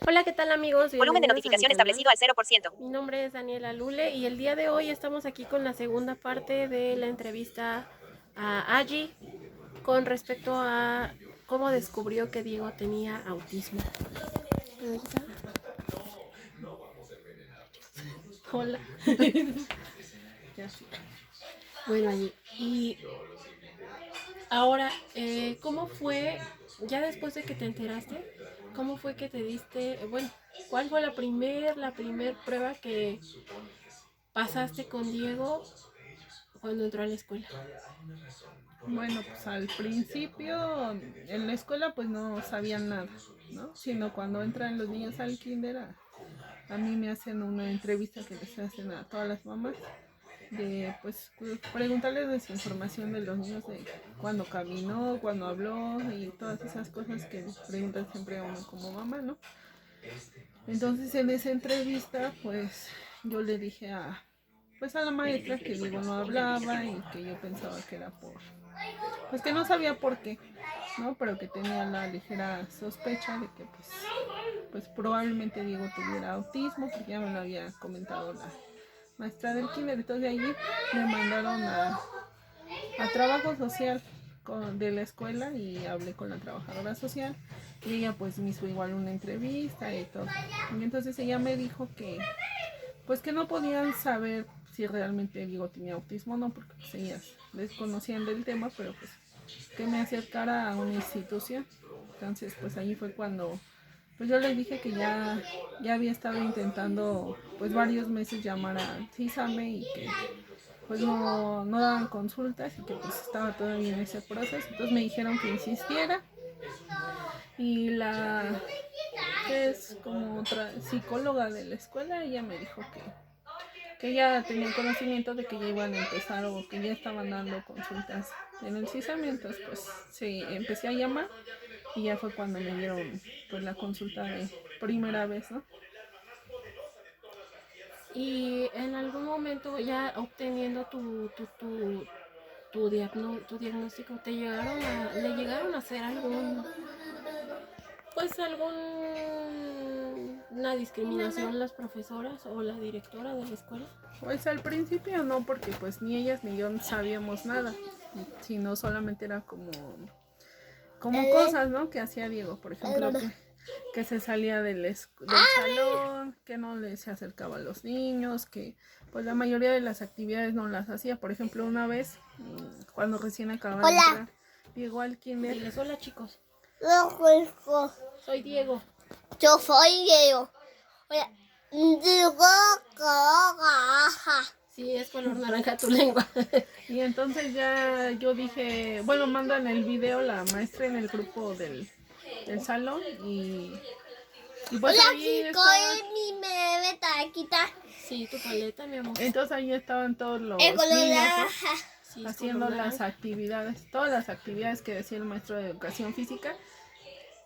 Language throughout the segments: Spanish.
Hola, ¿qué tal amigos? Volumen de Bienvenidos a mi notificación canal. establecido al 0%. Mi nombre es Daniela Lule y el día de hoy estamos aquí con la segunda parte de la entrevista a Agi con respecto a cómo descubrió que Diego tenía autismo. Hola. Ya sí. Bueno, Agi, y ahora, ¿cómo fue, ya después de que te enteraste, cómo fue que te diste, bueno, cuál fue la primer prueba que pasaste con Diego cuando entró a la escuela? Bueno, pues al principio en la escuela pues no sabían nada, ¿no? Sino cuando entran los niños al kinder, a mí me hacen una entrevista que les hacen a todas las mamás de pues preguntarles desinformación de los niños de cuándo caminó, cuándo habló y todas esas cosas que preguntan siempre a uno como mamá, ¿no? Entonces en esa entrevista pues yo le dije pues a la maestra que Diego no hablaba y que yo pensaba que era pues que no sabía por qué, ¿no? Pero que tenía la ligera sospecha de que pues probablemente Diego tuviera autismo, porque ya me lo había comentado la maestra del kinder. Entonces de allí me mandaron a trabajo social de la escuela y hablé con la trabajadora social y ella pues me hizo igual una entrevista y todo. Y entonces ella me dijo que pues que no podían saber si realmente Diego tenía autismo o no, porque pues ellas desconocían del tema, pero pues que me acercara a una institución. Entonces pues ahí fue cuando pues yo les dije que ya había estado intentando pues varios meses llamar a CISAME y que pues no daban consultas y que pues estaba todavía en ese proceso. Entonces me dijeron que insistiera y la que es como otra psicóloga de la escuela, ella me dijo que ya tenían conocimiento de que ya iban a empezar o que ya estaban dando consultas en el CISAME. Entonces pues sí, empecé a llamar y ya fue cuando me dieron pues la consulta de primera vez, ¿no? Y en algún momento ya obteniendo tu diagnóstico, le llegaron a hacer alguna discriminación las profesoras o la directora de la escuela? Pues al principio no, porque pues ni ellas ni yo sabíamos nada, sino solamente era como cosas, ¿no? Que hacía Diego, por ejemplo, que se salía del salón, que no se acercaba a los niños, que pues la mayoría de las actividades no las hacía. Por ejemplo, una vez, cuando recién acababa de entrar, llegó al kinder. Diles, hola chicos, Yo soy Diego. soy Diego. Digo, Sí, es color naranja tu lengua. Y entonces ya yo dije, bueno, mandan el video la maestra en el grupo del salón y pues hola ahí chicos, estaban, es mi bebé taquita. Sí, tu paleta, mi amor. entonces ahí estaban todos los El color niños, ¿no? naranja. Sí, es Haciendo color las naranja. actividades, todas las actividades que decía el maestro de educación física.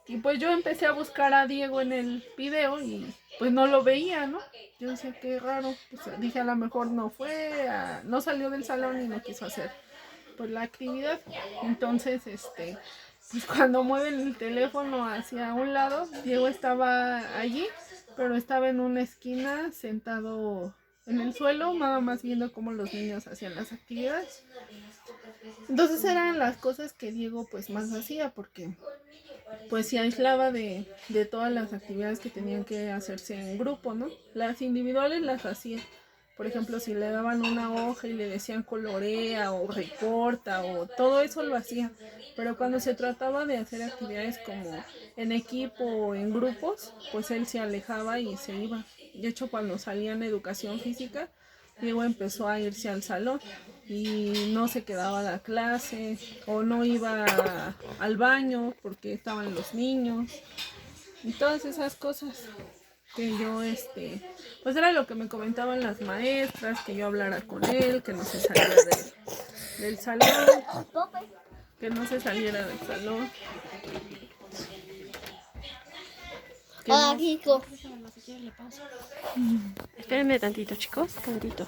Y pues yo empecé a buscar a Diego en el video y pues no lo veía, ¿no? Yo decía, qué raro. Pues dije, a lo mejor no salió del salón y no quiso hacer pues la actividad. Entonces, pues cuando mueven el teléfono hacia un lado, Diego estaba allí, pero estaba en una esquina sentado en el suelo, nada más viendo cómo los niños hacían las actividades. Entonces eran las cosas que Diego pues más hacía, porque pues se aislaba de todas las actividades que tenían que hacerse en grupo, ¿no? Las individuales las hacía. Por ejemplo, si le daban una hoja y le decían colorea o recorta o todo eso lo hacía. Pero cuando se trataba de hacer actividades como en equipo o en grupos, pues él se alejaba y se iba. De hecho, cuando salía en educación física, Diego empezó a irse al salón y no se quedaba a la clase o no iba al baño porque estaban los niños y todas esas cosas que yo pues era lo que me comentaban las maestras, que yo hablara con él, que no se saliera del salón, que no se saliera del salón, que Hola no. chicos. Si quieres le pauso. Espérenme tantito, chicos, tantito.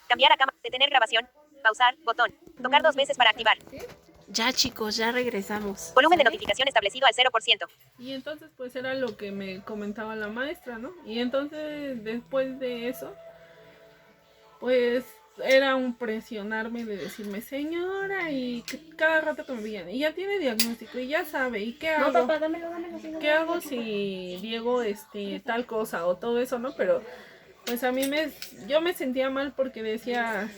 Cambiar a cámara. Detener grabación. Pausar. Botón. Tocar 2 veces para activar. Ya chicos, ya regresamos. Volumen de notificación establecido al 0%. Y entonces pues era lo que me comentaba la maestra, ¿no? Y entonces después de eso, pues era un presionarme de decirme, señora, y cada rato que me veían, y ya tiene diagnóstico, y ya sabe, ¿y qué hago? No, papá, dámelo. ¿Qué hago si Diego tal cosa o todo eso, no? Pero pues yo me sentía mal porque decía,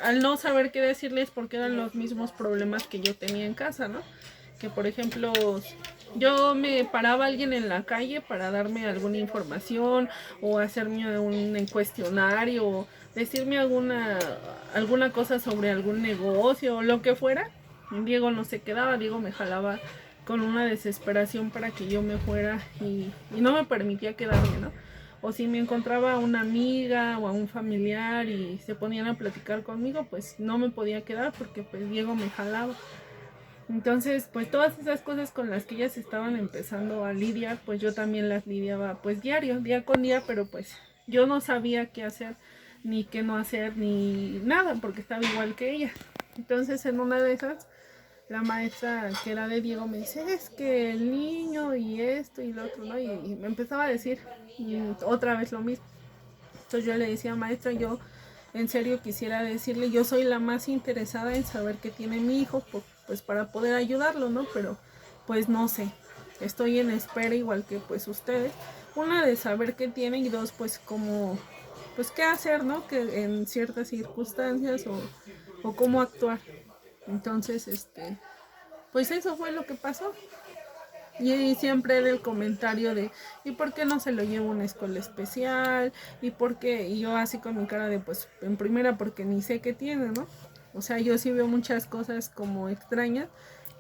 al no saber qué decirles porque eran los mismos problemas que yo tenía en casa, ¿no? Que por ejemplo, yo me paraba a alguien en la calle para darme alguna información o hacerme un cuestionario o decirme alguna cosa sobre algún negocio o lo que fuera. Diego no se quedaba, Diego me jalaba con una desesperación para que yo me fuera y no me permitía quedarme, ¿no? O si me encontraba a una amiga o a un familiar y se ponían a platicar conmigo, pues no me podía quedar porque pues Diego me jalaba. Entonces, pues todas esas cosas con las que ellas estaban empezando a lidiar, pues yo también las lidiaba pues diario, día con día, pero pues yo no sabía qué hacer, ni qué no hacer, ni nada, porque estaba igual que ella. Entonces, en una de esas, la maestra que era de Diego me dice, es que el niño y esto y lo otro, ¿no? Y me empezaba a decir otra vez lo mismo. Entonces yo le decía, maestra, yo en serio quisiera decirle, yo soy la más interesada en saber qué tiene mi hijo, pues para poder ayudarlo, ¿no? Pero pues no sé, estoy en espera igual que pues ustedes. Una de saber qué tiene y dos pues como, pues qué hacer, ¿no? Que en ciertas circunstancias o cómo actuar. Entonces, pues eso fue lo que pasó. Y siempre era el comentario de, ¿y por qué no se lo llevo a una escuela especial? ¿Y por qué? Y yo así con mi cara de, pues, en primera, porque ni sé qué tiene, ¿no? O sea, yo sí veo muchas cosas como extrañas,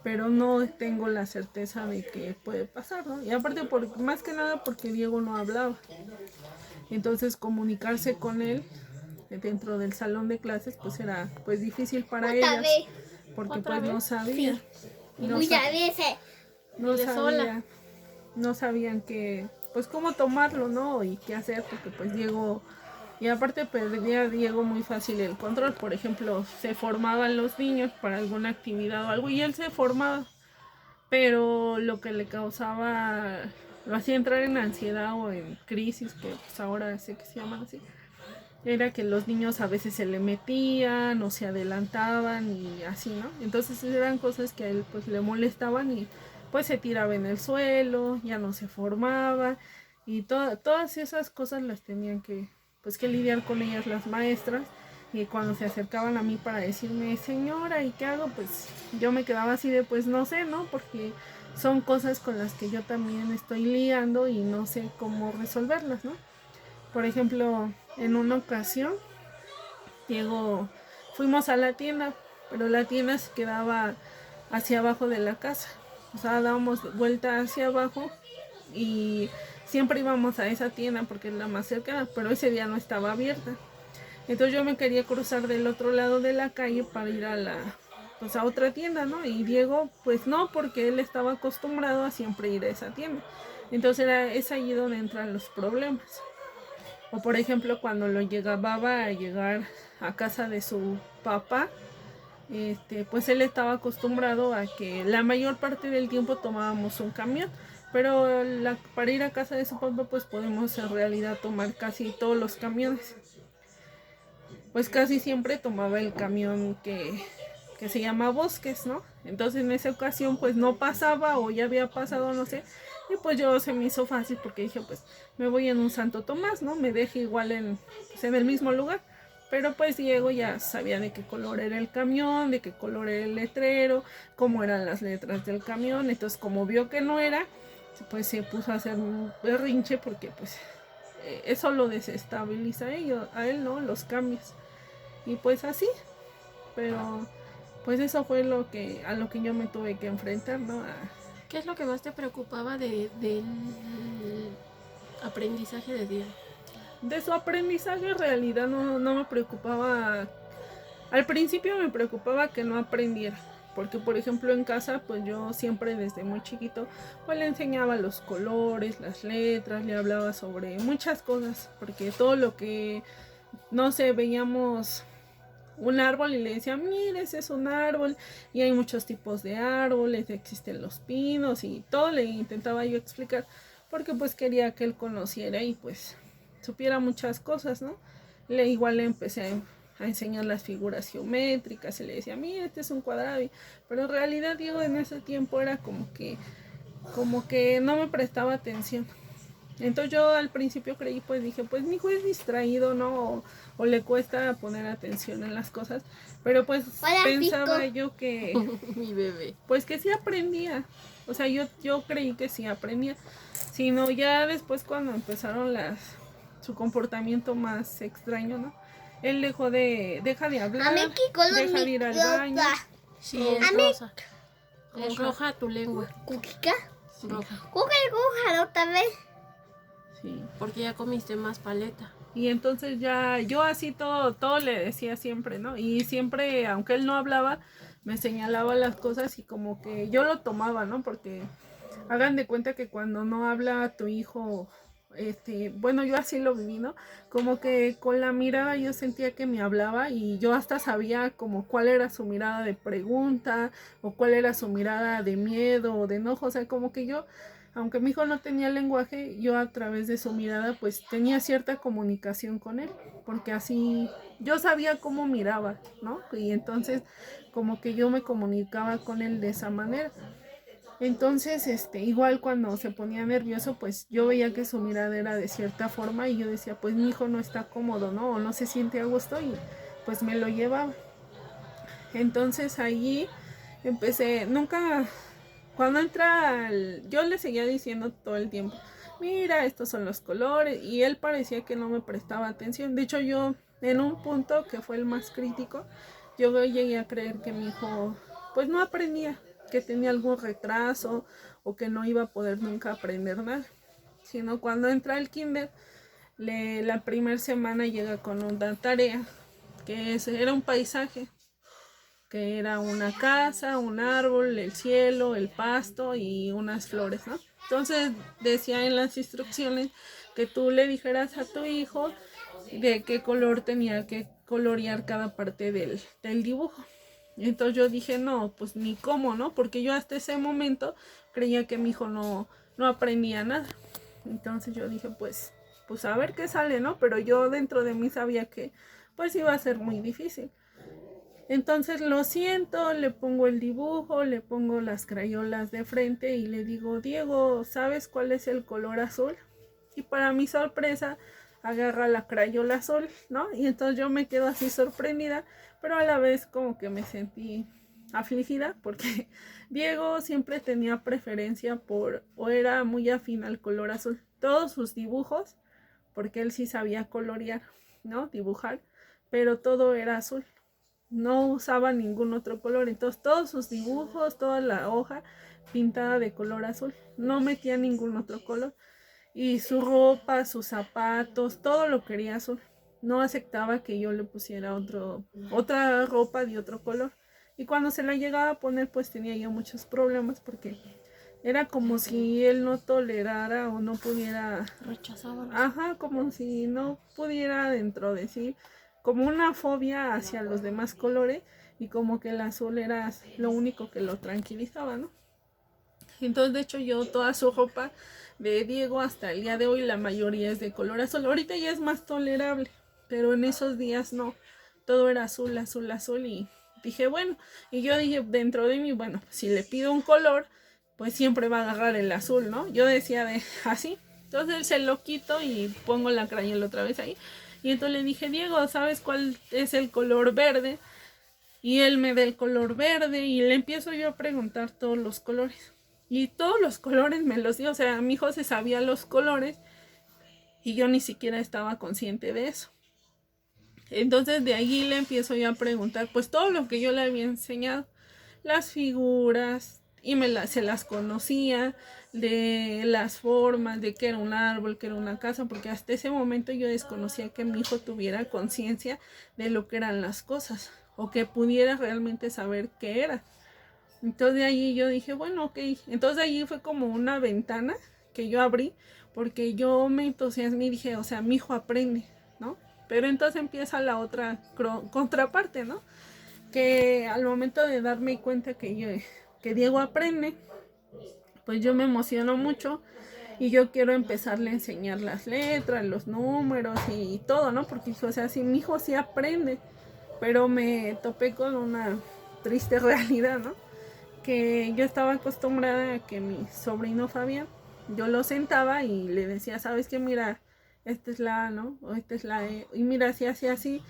pero no tengo la certeza de que puede pasar, ¿no? Y aparte, más que nada porque Diego no hablaba. Entonces, comunicarse con él dentro del salón de clases, pues era pues difícil para ellas, porque pues no sabía. Muchas veces. No sabían pues cómo tomarlo, ¿no? Y qué hacer, porque pues Diego, y aparte perdía a Diego muy fácil el control. Por ejemplo, se formaban los niños para alguna actividad o algo y él se formaba, pero lo que le causaba, lo hacía entrar en ansiedad o en crisis, que pues ahora sé que se llaman así, era que los niños a veces se le metían o se adelantaban y así, ¿no? Entonces eran cosas que a él pues le molestaban y pues se tiraba en el suelo, ya no se formaba y todas esas cosas las tenían que lidiar con ellas las maestras. Y cuando se acercaban a mí para decirme, señora, ¿y qué hago? Pues yo me quedaba así de, pues no sé, ¿no? Porque son cosas con las que yo también estoy lidiando y no sé cómo resolverlas, ¿no? Por ejemplo, en una ocasión, fuimos a la tienda, pero la tienda se quedaba hacia abajo de la casa. O sea, dábamos vuelta hacia abajo y siempre íbamos a esa tienda porque es la más cercana, pero ese día no estaba abierta. Entonces yo me quería cruzar del otro lado de la calle para ir pues a otra tienda, ¿no? Y Diego, pues no, porque él estaba acostumbrado a siempre ir a esa tienda. Entonces es allí donde entran los problemas. O por ejemplo, cuando lo llegaba a llegar a casa de su papá, pues él estaba acostumbrado a que la mayor parte del tiempo tomábamos un camión, pero para ir a casa de su papá pues podemos en realidad tomar casi todos los camiones. Pues casi siempre tomaba el camión que se llama Bosques, ¿no? Entonces en esa ocasión pues no pasaba o ya había pasado, no sé, y pues yo se me hizo fácil porque dije pues me voy en un Santo Tomás, ¿no? Me deje igual pues, en el mismo lugar. Pero pues Diego ya sabía de qué color era el camión, de qué color era el letrero, cómo eran las letras del camión. Entonces como vio que no era, pues se puso a hacer un berrinche porque pues eso lo desestabiliza a él, ¿no? Los cambios. Y pues así, pero pues eso fue a lo que yo me tuve que enfrentar, ¿no? ¿Qué es lo que más te preocupaba del aprendizaje de Diego? De su aprendizaje en realidad no me preocupaba. Al principio me preocupaba que no aprendiera, porque por ejemplo en casa pues yo siempre desde muy chiquito pues le enseñaba los colores, las letras, le hablaba sobre muchas cosas, porque todo lo que no sé, veíamos un árbol y le decía, mire, ese es un árbol y hay muchos tipos de árboles, existen los pinos y todo le intentaba yo explicar porque pues quería que él conociera y pues supiera muchas cosas, ¿no? Igual le empecé a enseñar las figuras geométricas y le decía, mire, este es un cuadrado, pero en realidad Diego en ese tiempo era como que no me prestaba atención. Entonces yo al principio creí, pues dije, pues mi hijo es distraído, ¿no? O le cuesta poner atención en las cosas. Pero pues Hola, pensaba Pico. yo que, Mi bebé. pues que sí aprendía. O sea, yo creí que sí aprendía. Sino ya después cuando empezaron su comportamiento más extraño, ¿no? Él deja de hablar, A mí qué color deja de ir al baño. Sí, es rosa. Es roja tu lengua. ¿Cuquica? Roja. Cuca otra vez. Sí. Porque ya comiste más paleta. Y entonces ya yo así todo le decía siempre, ¿no? Y siempre, aunque él no hablaba, me señalaba las cosas y como que yo lo tomaba, ¿no? Porque hagan de cuenta que cuando no habla tu hijo, bueno, yo así lo viví, ¿no? Como que con la mirada yo sentía que me hablaba y yo hasta sabía como cuál era su mirada de pregunta o cuál era su mirada de miedo o de enojo, o sea, como que yo, aunque mi hijo no tenía lenguaje, yo a través de su mirada pues tenía cierta comunicación con él, porque así yo sabía cómo miraba, ¿no? Y entonces como que yo me comunicaba con él de esa manera. Entonces, igual cuando se ponía nervioso, pues yo veía que su mirada era de cierta forma y yo decía, pues mi hijo no está cómodo, ¿no? O no se siente a gusto y pues me lo llevaba. Entonces allí empecé, nunca, cuando yo le seguía diciendo todo el tiempo, mira, estos son los colores y él parecía que no me prestaba atención. De hecho yo, en un punto que fue el más crítico, yo llegué a creer que mi hijo pues no aprendía, que tenía algún retraso o que no iba a poder nunca aprender nada. Sino cuando entra al kinder, la primera semana llega con una tarea, era un paisaje, que era una casa, un árbol, el cielo, el pasto y unas flores, ¿no? Entonces decía en las instrucciones que tú le dijeras a tu hijo de qué color tenía que colorear cada parte del dibujo. Y entonces yo dije, no, pues ni cómo, ¿no? Porque yo hasta ese momento creía que mi hijo no aprendía nada. Entonces yo dije, pues a ver qué sale, ¿no? Pero yo dentro de mí sabía que pues iba a ser muy difícil. Entonces lo siento, le pongo el dibujo, le pongo las crayolas de frente y le digo, Diego, ¿sabes cuál es el color azul? Y para mi sorpresa, agarra la crayola azul, ¿no? Y entonces yo me quedo así sorprendida, pero a la vez como que me sentí afligida porque Diego siempre tenía preferencia o era muy afín al color azul. Todos sus dibujos, porque él sí sabía colorear, ¿no? Dibujar, pero todo era azul. No usaba ningún otro color, entonces todos sus dibujos, toda la hoja pintada de color azul, no metía ningún otro color y su ropa, sus zapatos, todo lo quería azul, no aceptaba que yo le pusiera otra ropa de otro color y cuando se la llegaba a poner pues tenía yo muchos problemas porque era como si él no tolerara o no pudiera, Rechazaba. ajá, como si no pudiera dentro de sí como una fobia hacia los demás colores y como que el azul era lo único que lo tranquilizaba, ¿no? Entonces, de hecho, yo toda su ropa de Diego hasta el día de hoy, la mayoría es de color azul. Ahorita ya es más tolerable, pero en esos días no. Todo era azul, azul, azul y dije, bueno, y yo dije dentro de mí, bueno, si le pido un color, pues siempre va a agarrar el azul, ¿no? Yo decía así. Entonces se lo quito y pongo la crayola otra vez ahí. Y entonces le dije, Diego, ¿sabes cuál es el color verde? Y él me da el color verde y le empiezo yo a preguntar todos los colores. Y todos los colores me los dio, o sea, mi hijo se sabía los colores y yo ni siquiera estaba consciente de eso. Entonces de allí le empiezo yo a preguntar pues todo lo que yo le había enseñado, las figuras, y se las conocía, de las formas, de que era un árbol, que era una casa, porque hasta ese momento yo desconocía que mi hijo tuviera conciencia de lo que eran las cosas, o que pudiera realmente saber qué era. Entonces de allí yo dije, bueno, ok, entonces de allí fue como una ventana que yo abrí, porque yo me entusiasmé y dije, o sea, mi hijo aprende, ¿no? Pero entonces empieza la otra contraparte, ¿no? Que al momento de darme cuenta que Diego aprende, pues yo me emociono mucho y yo quiero empezarle a enseñar las letras, los números y todo, ¿no? Porque, o sea, si mi hijo sí aprende, pero me topé con una triste realidad, ¿no? Que yo estaba acostumbrada a que mi sobrino Fabián, yo lo sentaba y le decía, ¿sabes qué? Mira, esta es la A, ¿no? O esta es la E. Y mira, así, así, así.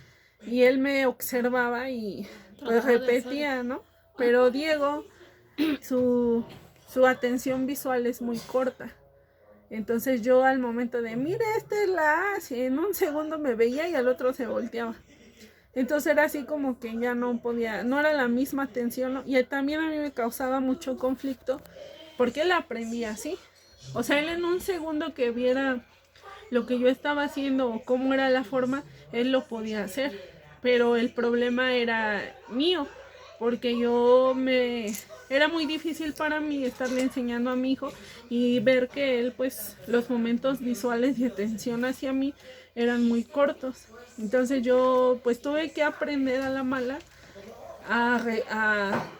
Y él me observaba y pues repetía, ¿no? Pero Diego, su atención visual es muy corta. Entonces yo al momento de, mira, esta es la A, si en un segundo me veía y al otro se volteaba. Entonces era así como que ya no podía, no era la misma atención, ¿no? Y también a mí me causaba mucho conflicto porque él aprendía así. O sea, él en un segundo que viera lo que yo estaba haciendo o cómo era la forma, él lo podía hacer. Pero el problema era mío, porque era muy difícil para mí estarle enseñando a mi hijo y ver que él, pues, los momentos visuales de atención hacia mí eran muy cortos. Entonces yo, pues, tuve que aprender a la mala a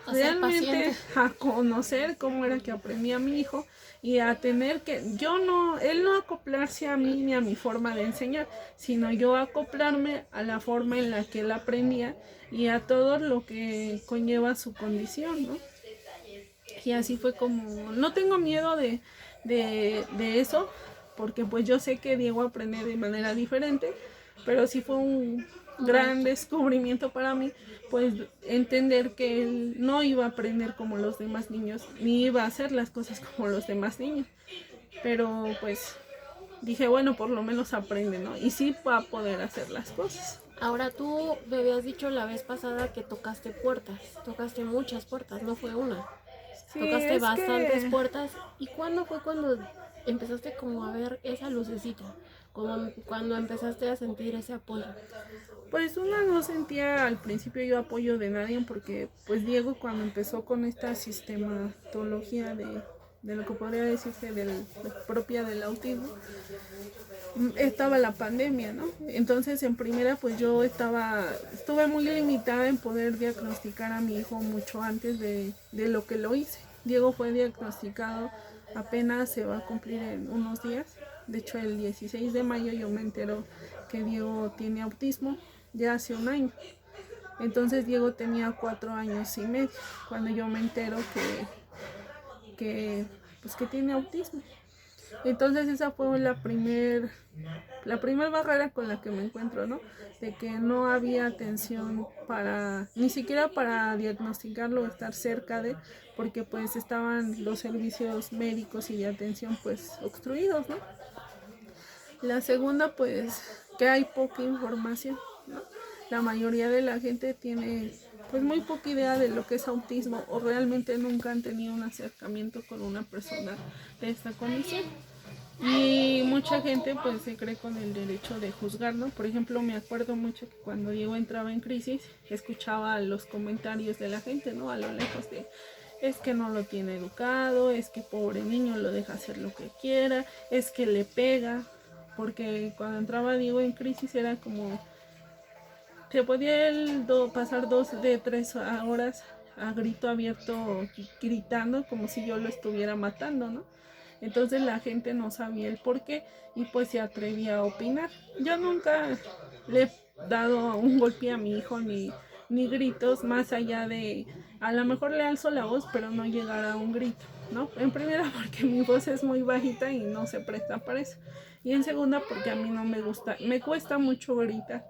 realmente a conocer cómo era que aprendía mi hijo y a tener que, él no acoplarse a mí ni a mi forma de enseñar, sino yo acoplarme a la forma en la que él aprendía y a todo lo que conlleva su condición, ¿no? Y así fue como, no tengo miedo de eso, porque pues yo sé que Diego aprende de manera diferente, pero sí fue un gran descubrimiento para mí, pues entender que él no iba a aprender como los demás niños, ni iba a hacer las cosas como los demás niños. Pero pues dije, bueno, por lo menos aprende, ¿no? Y sí va a poder hacer las cosas. Ahora tú me habías dicho la vez pasada que tocaste puertas, tocaste muchas puertas, no fue una. Sí, Tocaste bastantes puertas. ¿Y cuándo fue cuando empezaste como a ver esa lucecita? Como cuando empezaste a sentir ese apoyo. Pues una no sentía al principio yo apoyo de nadie porque pues Diego cuando empezó con esta sistematología de lo que podría decirse propia del autismo, estaba la pandemia, ¿no? Entonces en primera pues yo estuve muy limitada en poder diagnosticar a mi hijo mucho antes de lo que lo hice. Diego fue diagnosticado apenas se va a cumplir en unos días. De hecho el 16 de mayo yo me entero que Diego tiene autismo ya hace un año. Entonces Diego tenía 4 años y medio cuando yo me entero que tiene autismo. Entonces esa fue la primer barrera con la que me encuentro, ¿no? De que no había atención ni siquiera para diagnosticarlo o estar cerca de, porque pues estaban los servicios médicos y de atención pues obstruidos, ¿no? La segunda pues que hay poca información, ¿no? La mayoría de la gente tiene pues muy poca idea de lo que es autismo o realmente nunca han tenido un acercamiento con una persona de esta condición. Y mucha gente pues se cree con el derecho de juzgar, ¿no? Por ejemplo, me acuerdo mucho que cuando Diego entraba en crisis, escuchaba los comentarios de la gente, ¿no? A lo lejos de, es que no lo tiene educado, es que pobre niño lo deja hacer lo que quiera, es que le pega, porque cuando entraba Diego en crisis era como, se podía él pasar 2 de 3 horas a grito abierto gritando como si yo lo estuviera matando, ¿no? Entonces la gente no sabía el por qué y pues se atrevía a opinar. Yo nunca le he dado un golpe a mi hijo ni gritos más allá de, a lo mejor le alzo la voz pero no llegar a un grito, ¿no? En primera porque mi voz es muy bajita y no se presta para eso. Y en segunda porque a mí no me gusta, me cuesta mucho gritar,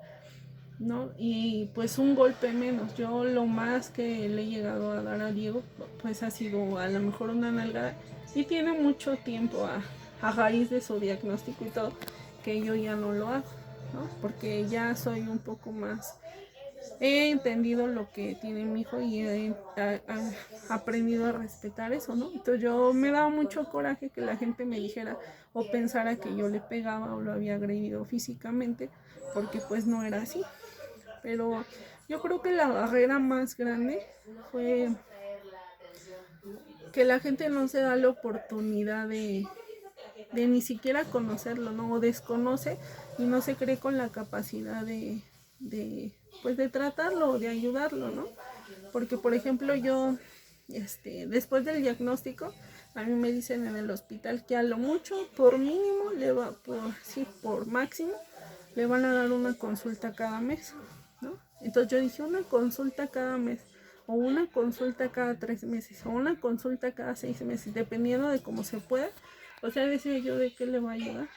¿no? Y pues un golpe menos. Yo lo más que le he llegado a dar a Diego pues ha sido a lo mejor una nalgada y tiene mucho tiempo a raíz de su diagnóstico y todo que yo ya no lo hago, ¿no? Porque ya soy un poco más, he entendido lo que tiene mi hijo y he aprendido a respetar eso, ¿no? Entonces yo me daba mucho coraje que la gente me dijera o pensara que yo le pegaba o lo había agredido físicamente, porque pues no era así. Pero yo creo que la barrera más grande fue que la gente no se da la oportunidad de ni siquiera conocerlo, ¿no? O desconoce y no se cree con la capacidad pues de tratarlo, de ayudarlo, ¿no? Porque, por ejemplo, yo, después del diagnóstico, a mí me dicen en el hospital que a lo mucho, por mínimo, por máximo, le van a dar una consulta cada mes, ¿no? Entonces yo dije, una consulta cada mes, o una consulta cada 3 meses, o una consulta cada 6 meses, dependiendo de cómo se pueda. O sea, decía yo, ¿de qué le va a ayudar?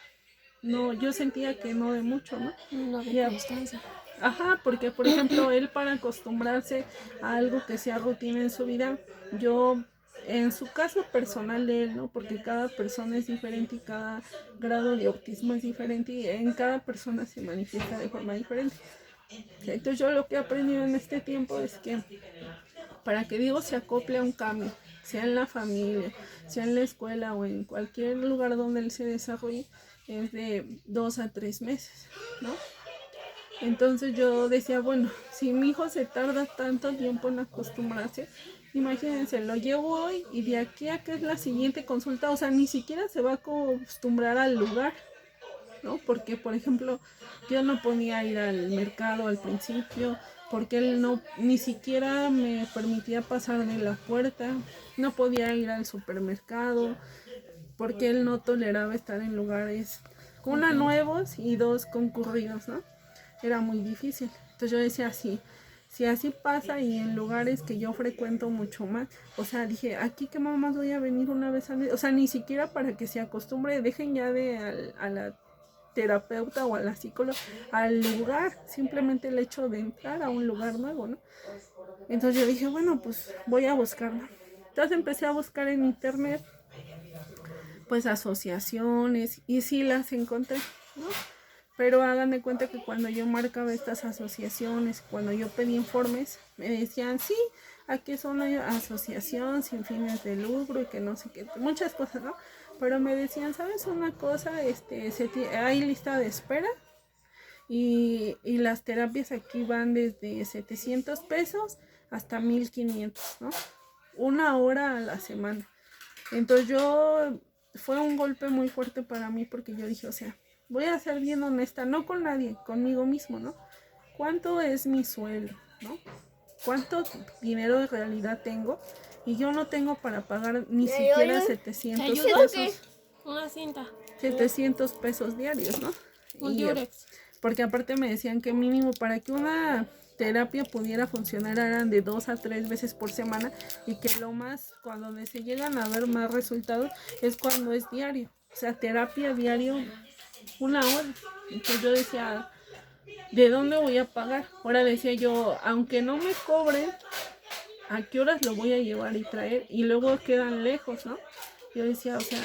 No, yo sentía que no de mucho, ¿no? No de constancia. Ajá, porque por ejemplo, él para acostumbrarse a algo que sea rutina en su vida, yo, en su caso personal de él, ¿no? Porque cada persona es diferente y cada grado de autismo es diferente y en cada persona se manifiesta de forma diferente. Entonces yo lo que he aprendido en este tiempo es que para que Diego se acople a un cambio, sea en la familia, sea en la escuela o en cualquier lugar donde él se desarrolle, es de 2 a 3 meses, ¿no? Entonces yo decía, bueno, si mi hijo se tarda tanto tiempo en acostumbrarse, imagínense, lo llevo hoy y de aquí a que es la siguiente consulta, o sea, ni siquiera se va a acostumbrar al lugar, ¿no? Porque, por ejemplo, yo no podía ir al mercado al principio, porque él no, ni siquiera me permitía pasar de la puerta, no podía ir al supermercado, porque él no toleraba estar en lugares, una, nuevos y dos, concurridos, ¿no? Era muy difícil. Entonces yo decía, si así pasa y en lugares que yo frecuento mucho más, o sea, dije, aquí que mamás voy a venir una vez al mes, o sea, ni siquiera para que se acostumbre, dejen ya a la terapeuta o a la psicóloga, al lugar, simplemente el hecho de entrar a un lugar nuevo, ¿no? Entonces yo dije, bueno, pues voy a buscarla. Entonces empecé a buscar en internet, pues asociaciones, y sí las encontré, ¿no? Pero hagan de cuenta que cuando yo marcaba estas asociaciones, cuando yo pedí informes, me decían, sí, aquí es una asociación sin fines de lucro y que no sé qué, muchas cosas, ¿no? Pero me decían, ¿sabes una cosa? Hay lista de espera y las terapias aquí van desde 700 pesos hasta 1500, ¿no? 1 hora a la semana. Entonces fue un golpe muy fuerte para mí porque yo dije, o sea, voy a ser bien honesta, no con nadie, conmigo mismo, ¿no? ¿Cuánto es mi sueldo, no? ¿Cuánto dinero de realidad tengo? Y yo no tengo para pagar ni siquiera 700 pesos. Una cinta. 700 pesos diarios, ¿no? Un Durex. Porque aparte me decían que mínimo para que una terapia pudiera funcionar eran de 2 a 3 veces por semana y que lo más, cuando se llegan a ver más resultados, es cuando es diario. O sea, terapia diario, 1 hora. Entonces yo decía, ¿de dónde voy a pagar? Ahora decía yo, aunque no me cobren, ¿a qué horas lo voy a llevar y traer? Y luego quedan lejos, ¿no? Yo decía, o sea,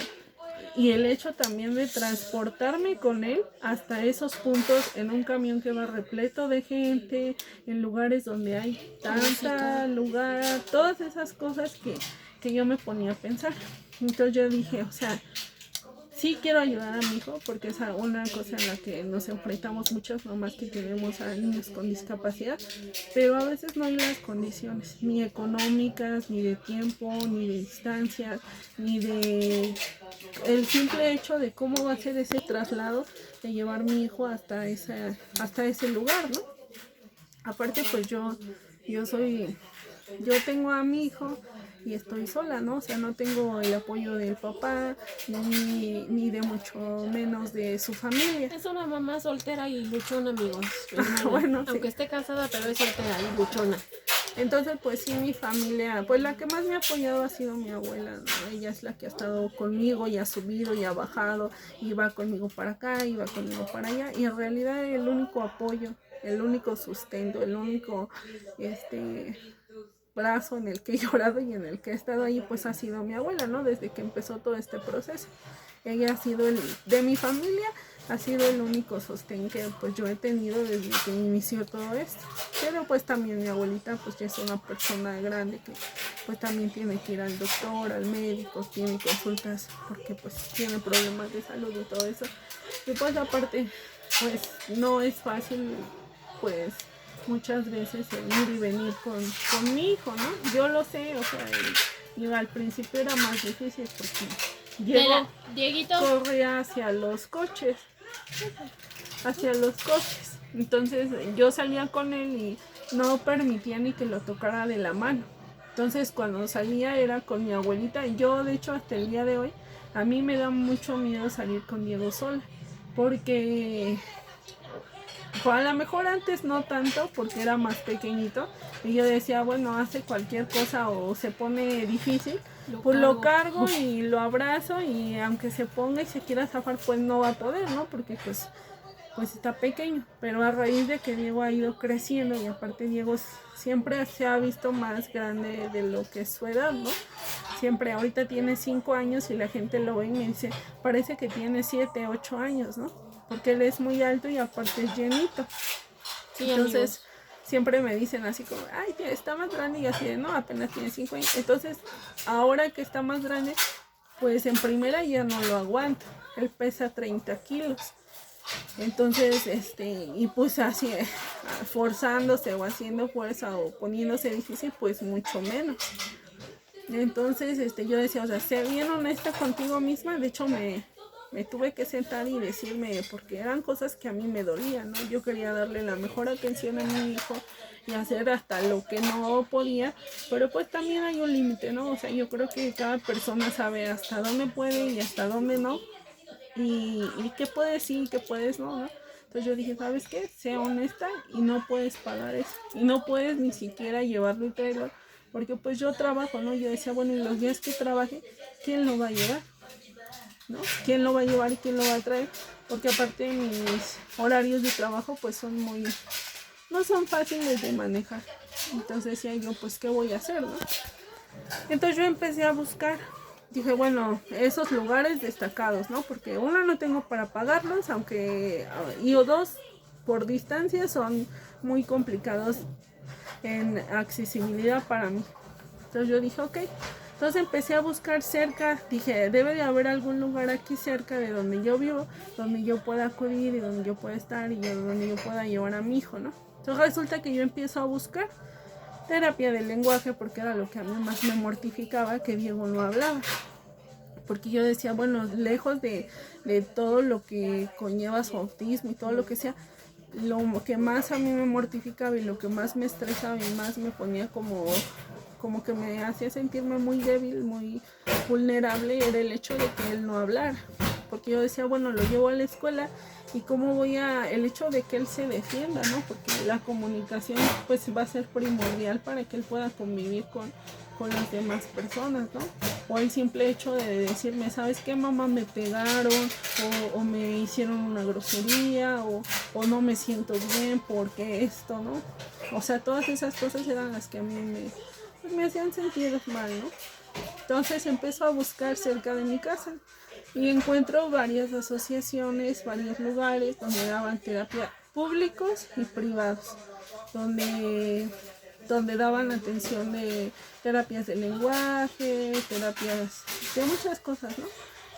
y el hecho también de transportarme con él hasta esos puntos en un camión que va repleto de gente, en lugares donde hay tanta lugar, todas esas cosas que yo me ponía a pensar. Entonces yo dije, o sea, sí quiero ayudar a mi hijo porque es una cosa en la que nos enfrentamos muchas mamás que tenemos a niños con discapacidad, pero a veces no hay las condiciones, ni económicas, ni de tiempo, ni de distancia, ni de el simple hecho de cómo va a ser ese traslado de llevar mi hijo hasta ese lugar, ¿no? Aparte, pues yo tengo a mi hijo y estoy sola, ¿no? O sea, no tengo el apoyo del papá, ni de mucho menos de su familia. Es una mamá soltera y luchona, amigos. Bueno, aunque sí. esté casada, pero es soltera y luchona. Entonces, pues sí, mi familia, pues la que más me ha apoyado ha sido mi abuela, ¿no? Ella es la que ha estado conmigo y ha subido y ha bajado, y va conmigo para acá, y va conmigo para allá, y en realidad el único apoyo, el único sustento, el único, brazo en el que he llorado y en el que he estado ahí, pues ha sido mi abuela, ¿no? Desde que empezó todo este proceso. Ella ha sido de mi familia, ha sido el único sostén que pues yo he tenido desde que inició todo esto. Pero pues también mi abuelita pues ya es una persona grande que pues también tiene que ir al doctor, al médico, tiene consultas porque pues tiene problemas de salud y todo eso. Y pues aparte pues no es fácil pues muchas veces el ir y venir con mi hijo, ¿no? Yo lo sé, o sea, y al principio era más difícil porque Diego Dieguito. corría hacia los coches. Entonces yo salía con él y no permitía ni que lo tocara de la mano. Entonces cuando salía era con mi abuelita. Y yo de hecho hasta el día de hoy a mí me da mucho miedo salir con Diego sola. Porque a lo mejor antes no tanto porque era más pequeñito. Y yo decía, bueno, hace cualquier cosa o se pone difícil. Pues lo cargo y lo abrazo y aunque se ponga y se quiera zafar pues no va a poder, ¿no? Porque pues está pequeño, pero a raíz de que Diego ha ido creciendo y aparte Diego siempre se ha visto más grande de lo que es su edad, ¿no? Siempre, ahorita tiene 5 años y la gente lo ve y me dice, parece que tiene 7, 8 años, ¿no? Porque él es muy alto y aparte es llenito. Sí, entonces amigos. siempre me dicen así como, ay, está más grande y así de, no, apenas tiene 5 años. Entonces, ahora que está más grande, pues en primera ya no lo aguanto. Él pesa 30 kilos. Entonces, y pues así, forzándose o haciendo fuerza o poniéndose difícil, pues mucho menos. Entonces, yo decía, o sea, sé bien honesta contigo misma. De hecho, me tuve que sentar y decirme, porque eran cosas que a mí me dolían, ¿no? Yo quería darle la mejor atención a mi hijo y hacer hasta lo que no podía, pero pues también hay un límite, ¿no? O sea, yo creo que cada persona sabe hasta dónde puede y hasta dónde no. Y qué puedes sí y qué puedes no, ¿no? Entonces yo dije, ¿sabes qué? Sé honesta y no puedes pagar eso. Y no puedes ni siquiera llevarlo y traerlo. Porque pues yo trabajo, ¿no? Yo decía, bueno, y los días que trabaje, ¿quién lo va a llevar? ¿No? ¿Quién lo va a llevar y quién lo va a traer? Porque aparte mis horarios de trabajo pues son no son fáciles de manejar. Entonces decía yo, pues, ¿qué voy a hacer, no? Entonces yo empecé a buscar. Dije, bueno, esos lugares destacados, ¿no? Porque uno, no tengo para pagarlos, y o dos, por distancia son muy complicados en accesibilidad para mí. Entonces yo dije, ok. Entonces empecé a buscar cerca, dije, debe de haber algún lugar aquí cerca de donde yo vivo, donde yo pueda acudir y donde yo pueda estar y donde yo pueda llevar a mi hijo, ¿no? Entonces resulta que yo empiezo a buscar terapia del lenguaje porque era lo que a mí más me mortificaba, que Diego no hablaba. Porque yo decía, bueno, lejos de todo lo que conlleva su autismo y todo lo que sea, lo que más a mí me mortificaba y lo que más me estresaba y más me ponía como que me hacía sentirme muy débil, muy vulnerable, era el hecho de que él no hablara. Porque yo decía, bueno, lo llevo a la escuela y cómo el hecho de que él se defienda, ¿no? Porque la comunicación pues va a ser primordial para que él pueda convivir con las demás personas, ¿no? O el simple hecho de decirme, ¿sabes qué, mamá? Me pegaron o me hicieron una grosería o no me siento bien porque esto, ¿no? O sea, todas esas cosas eran las que a mí me hacían sentir mal, ¿no? Entonces empiezo a buscar cerca de mi casa y encuentro varias asociaciones, varios lugares donde daban terapia públicos y privados, donde daban atención de terapias de lenguaje, terapias de muchas cosas, ¿no?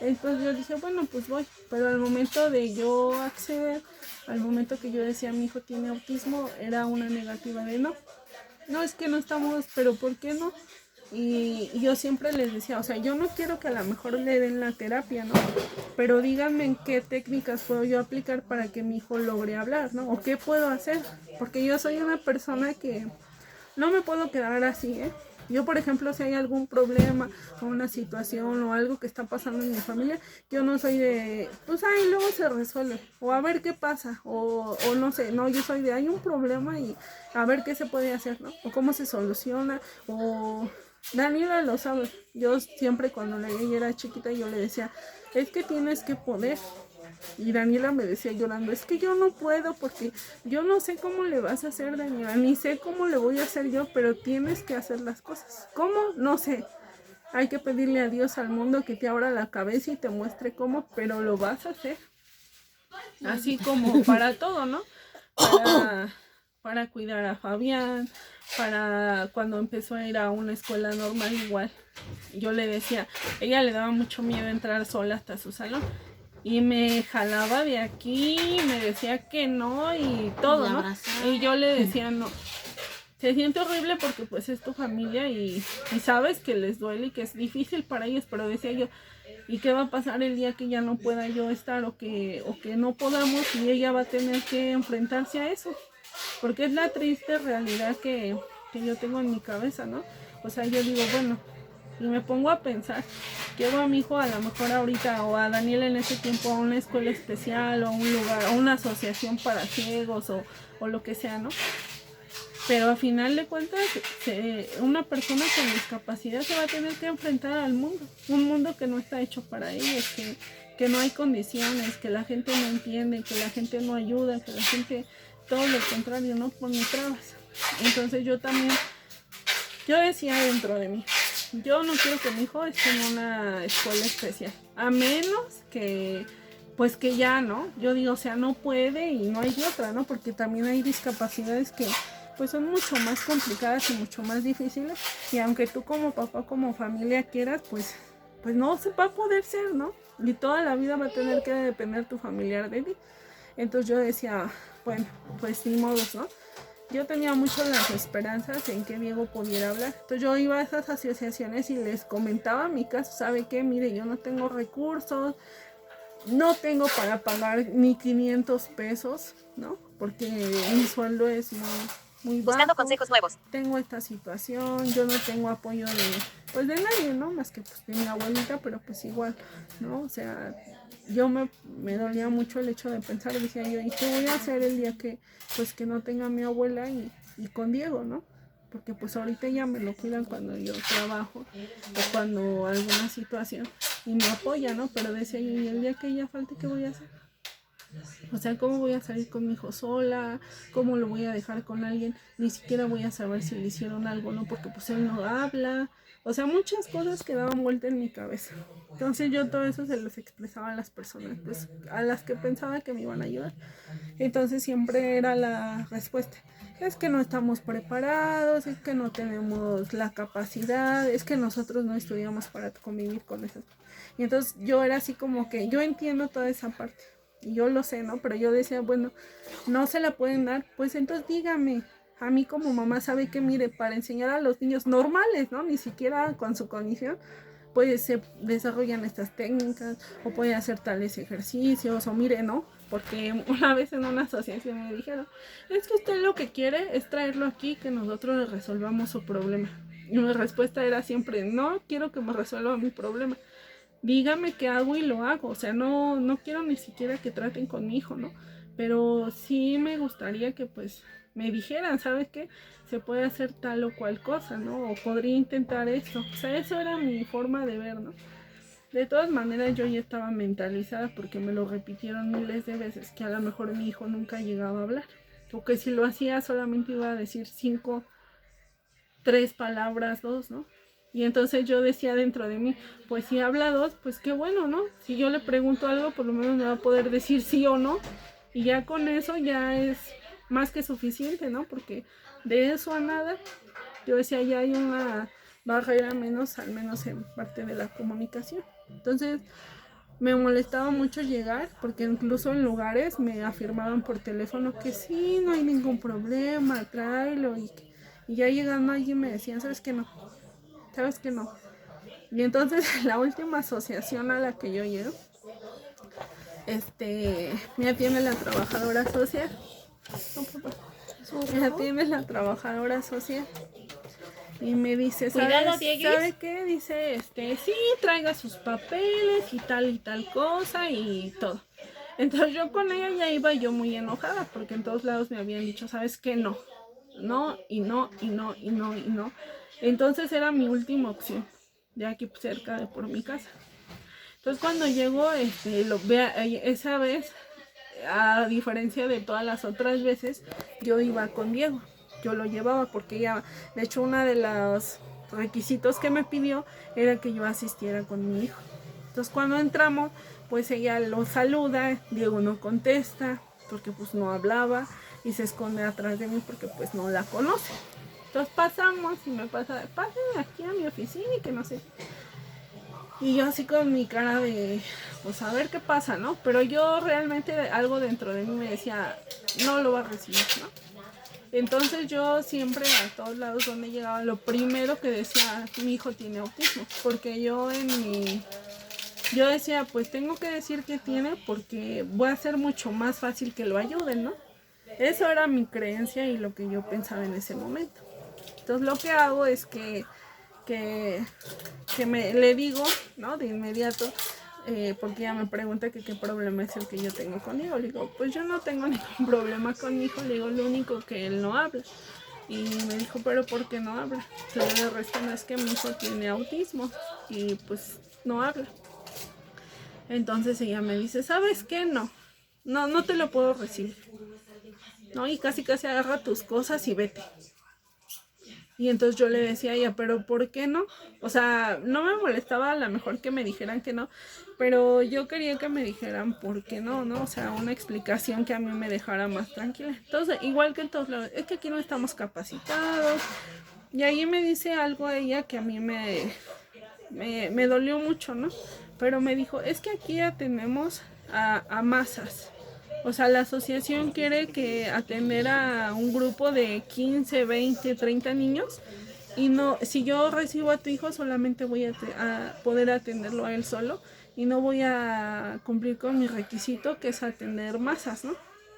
Entonces yo dije, bueno, pues voy. Pero al momento de yo acceder, al momento que yo decía, mi hijo tiene autismo, era una negativa de no. No, es que no estamos, pero ¿por qué no? Y yo siempre les decía, o sea, yo no quiero que a lo mejor le den la terapia, ¿no? Pero díganme en qué técnicas puedo yo aplicar para que mi hijo logre hablar, ¿no? O qué puedo hacer. Porque yo soy una persona que no me puedo quedar así, ¿eh? Yo, por ejemplo, si hay algún problema o una situación o algo que está pasando en mi familia, yo no soy de, pues ahí luego se resuelve, o a ver qué pasa, o no sé, no, yo soy de, hay un problema y a ver qué se puede hacer, ¿no? O cómo se soluciona, o Daniela lo sabe. Yo siempre cuando ella era chiquita yo le decía, es que tienes que poder. Y Daniela me decía llorando, es que yo no puedo porque yo no sé cómo le vas a hacer, Daniela, ni sé cómo le voy a hacer yo, pero tienes que hacer las cosas. ¿Cómo? No sé. Hay que pedirle a Dios, al mundo, que te abra la cabeza y te muestre cómo, pero lo vas a hacer. Así como para todo, ¿no? Para cuidar a Fabián, para cuando empezó a ir a una escuela normal igual. Yo le decía, ella le daba mucho miedo entrar sola hasta su salón. Y me jalaba de aquí, me decía que no y todo, ¿no? Y yo le decía no. Se siente horrible porque pues es tu familia y sabes que les duele y que es difícil para ellos, pero decía yo, ¿Y qué va a pasar el día que ya no pueda yo estar o que no podamos y ella va a tener que enfrentarse a eso? Porque es la triste realidad que yo tengo en mi cabeza, ¿no? O sea, yo digo, bueno, y me pongo a pensar, llevo a mi hijo a lo mejor ahorita o a Daniel en ese tiempo a una escuela especial o a un lugar, a una asociación para ciegos o lo que sea, ¿no? Pero al final de cuentas, una persona con discapacidad se va a tener que enfrentar al mundo, un mundo que no está hecho para ellos, que no hay condiciones, que la gente no entiende, que la gente no ayuda, que la gente, todo lo contrario, no pone trabas. Entonces yo decía dentro de mí, yo no quiero que mi hijo esté en una escuela especial, a menos que, pues que ya, ¿no? Yo digo, o sea, no puede y no hay de otra, ¿no? Porque también hay discapacidades que pues son mucho más complicadas y mucho más difíciles, y aunque tú como papá, como familia quieras, pues no se va a poder ser, ¿no? Y toda la vida va a tener que depender tu familiar de ti. Entonces yo decía, bueno, pues ni modos, ¿no? Yo tenía mucho las esperanzas en que Diego pudiera hablar. Entonces yo iba a esas asociaciones y les comentaba mi caso, ¿sabe qué? Mire, yo no tengo recursos, no tengo para pagar ni 500 pesos, ¿no? Porque mi sueldo es muy bajo. Buscando consejos nuevos. Tengo esta situación, yo no tengo apoyo de nadie, ¿no? Más que pues de mi abuelita, pero pues igual, ¿no? O sea, yo me dolía mucho el hecho de pensar, decía yo, ¿y qué voy a hacer el día que no tenga a mi abuela y con Diego, ¿no? Porque pues ahorita ya me lo cuidan cuando yo trabajo o cuando alguna situación y me apoya, ¿no? Pero decía yo, ¿y el día que ella falte, qué voy a hacer? O sea, ¿cómo voy a salir con mi hijo sola? ¿Cómo lo voy a dejar con alguien? Ni siquiera voy a saber si le hicieron algo, ¿no? Porque pues él no habla. O sea, muchas cosas que daban vuelta en mi cabeza. Entonces yo todo eso se los expresaba a las personas, pues a las que pensaba que me iban a ayudar. Entonces siempre era la respuesta: es que no estamos preparados, es que no tenemos la capacidad, es que nosotros no estudiamos para convivir con esas. Y entonces yo era así como que yo entiendo toda esa parte. Y yo lo sé, ¿no? Pero yo decía, bueno, no se la pueden dar, pues entonces dígame. A mí como mamá sabe que, mire, para enseñar a los niños normales, ¿no? Ni siquiera con su condición, pues se desarrollan estas técnicas o puede hacer tales ejercicios o mire, ¿no? Porque una vez en una asociación me dijeron, es que usted lo que quiere es traerlo aquí, que nosotros le resolvamos su problema. Y mi respuesta era siempre, no quiero que me resuelva mi problema. Dígame qué hago y lo hago. O sea, no quiero ni siquiera que traten con mi hijo, ¿no? Pero sí me gustaría que pues me dijeran, ¿sabes qué? Se puede hacer tal o cual cosa, ¿no? O podría intentar esto. O sea, eso era mi forma de ver, ¿no? De todas maneras yo ya estaba mentalizada porque me lo repitieron miles de veces, que a lo mejor mi hijo nunca llegaba a hablar. O que si lo hacía solamente iba a decir 5, 3 palabras, 2, ¿no? Y entonces yo decía dentro de mí, pues si habla 2, pues qué bueno, ¿no? Si yo le pregunto algo, por lo menos me va a poder decir sí o no. Y ya con eso ya es más que suficiente, ¿no? Porque de eso a nada, yo decía, ya hay una barrera menos, al menos en parte de la comunicación. Entonces me molestaba mucho llegar, porque incluso en lugares me afirmaban por teléfono que sí, no hay ningún problema, tráelo. Y ya llegando alguien me decían, ¿sabes qué no? ¿Sabes qué no? Y entonces la última asociación a la que yo llego, me atiende la trabajadora social. Me atiende la trabajadora social. Y me dice, ¿sabe qué? Dice, sí, traiga sus papeles y tal cosa y todo. Entonces yo con ella ya iba yo muy enojada, porque en todos lados me habían dicho, ¿sabes qué? No. No, y no, y no, y no, y no. Entonces era mi última opción, ya aquí cerca de por mi casa. Entonces cuando llegó, esa vez, a diferencia de todas las otras veces, yo iba con Diego. Yo lo llevaba porque ella, de hecho, uno de los requisitos que me pidió era que yo asistiera con mi hijo. Entonces cuando entramos, pues ella lo saluda, Diego no contesta, porque pues no hablaba, y se esconde atrás de mí porque pues no la conoce. Entonces pasamos y me pasa, pásenme aquí a mi oficina y que no sé. Y yo así con mi cara de, pues a ver qué pasa, ¿no? Pero yo realmente algo dentro de mí me decía, no lo va a recibir, ¿no? Entonces yo siempre a todos lados donde llegaba, lo primero que decía, mi hijo tiene autismo. Porque yo en yo decía, pues tengo que decir que tiene porque voy a ser mucho más fácil que lo ayuden, ¿no? Eso era mi creencia y lo que yo pensaba en ese momento. Entonces lo que hago es que le digo, ¿no? De inmediato, porque ella me pregunta que qué problema es el que yo tengo con mi hijo. Le digo, pues yo no tengo ningún problema con mi hijo, le digo, lo único que él no habla. Y me dijo, pero ¿por qué no habla? Entonces le respondo, es que mi hijo tiene autismo y pues no habla. Entonces ella me dice, ¿sabes qué? No te lo puedo recibir. ¿No? Y casi agarra tus cosas y vete. Y entonces yo le decía a ella, pero ¿por qué no? O sea, no me molestaba a lo mejor que me dijeran que no, pero yo quería que me dijeran por qué no, ¿no? O sea, una explicación que a mí me dejara más tranquila. Entonces, igual que en todos lados, es que aquí no estamos capacitados. Y ahí me dice algo a ella que a mí me dolió mucho, ¿no? Pero me dijo, es que aquí atendemos a masas. O sea, la asociación quiere que atender a un grupo de 15, 20, 30 niños y no, si yo recibo a tu hijo solamente voy a poder atenderlo a él solo y no voy a cumplir con mi requisito que es atender masas, ¿no?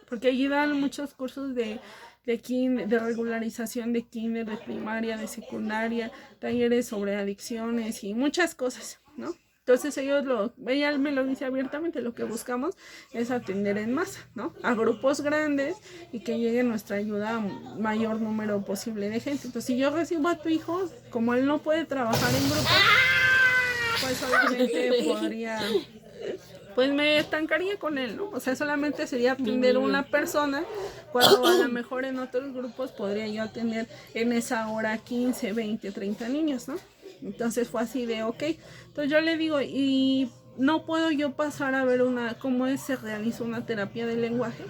Porque allí dan muchos cursos de regularización de kinder, de primaria, de secundaria, talleres sobre adicciones y muchas cosas, ¿no? Entonces ella me lo dice abiertamente, lo que buscamos es atender en masa, ¿no? A grupos grandes y que llegue nuestra ayuda a mayor número posible de gente. Entonces, si yo recibo a tu hijo, como él no puede trabajar en grupo, pues obviamente podría, pues me estancaría con él, ¿no? O sea, solamente sería atender a una persona, cuando a lo mejor en otros grupos podría yo atender en esa hora 15, 20, 30 niños, ¿no? Entonces fue así de, ok. Entonces yo le digo, y no puedo yo pasar a ver cómo se realiza una terapia de lenguaje.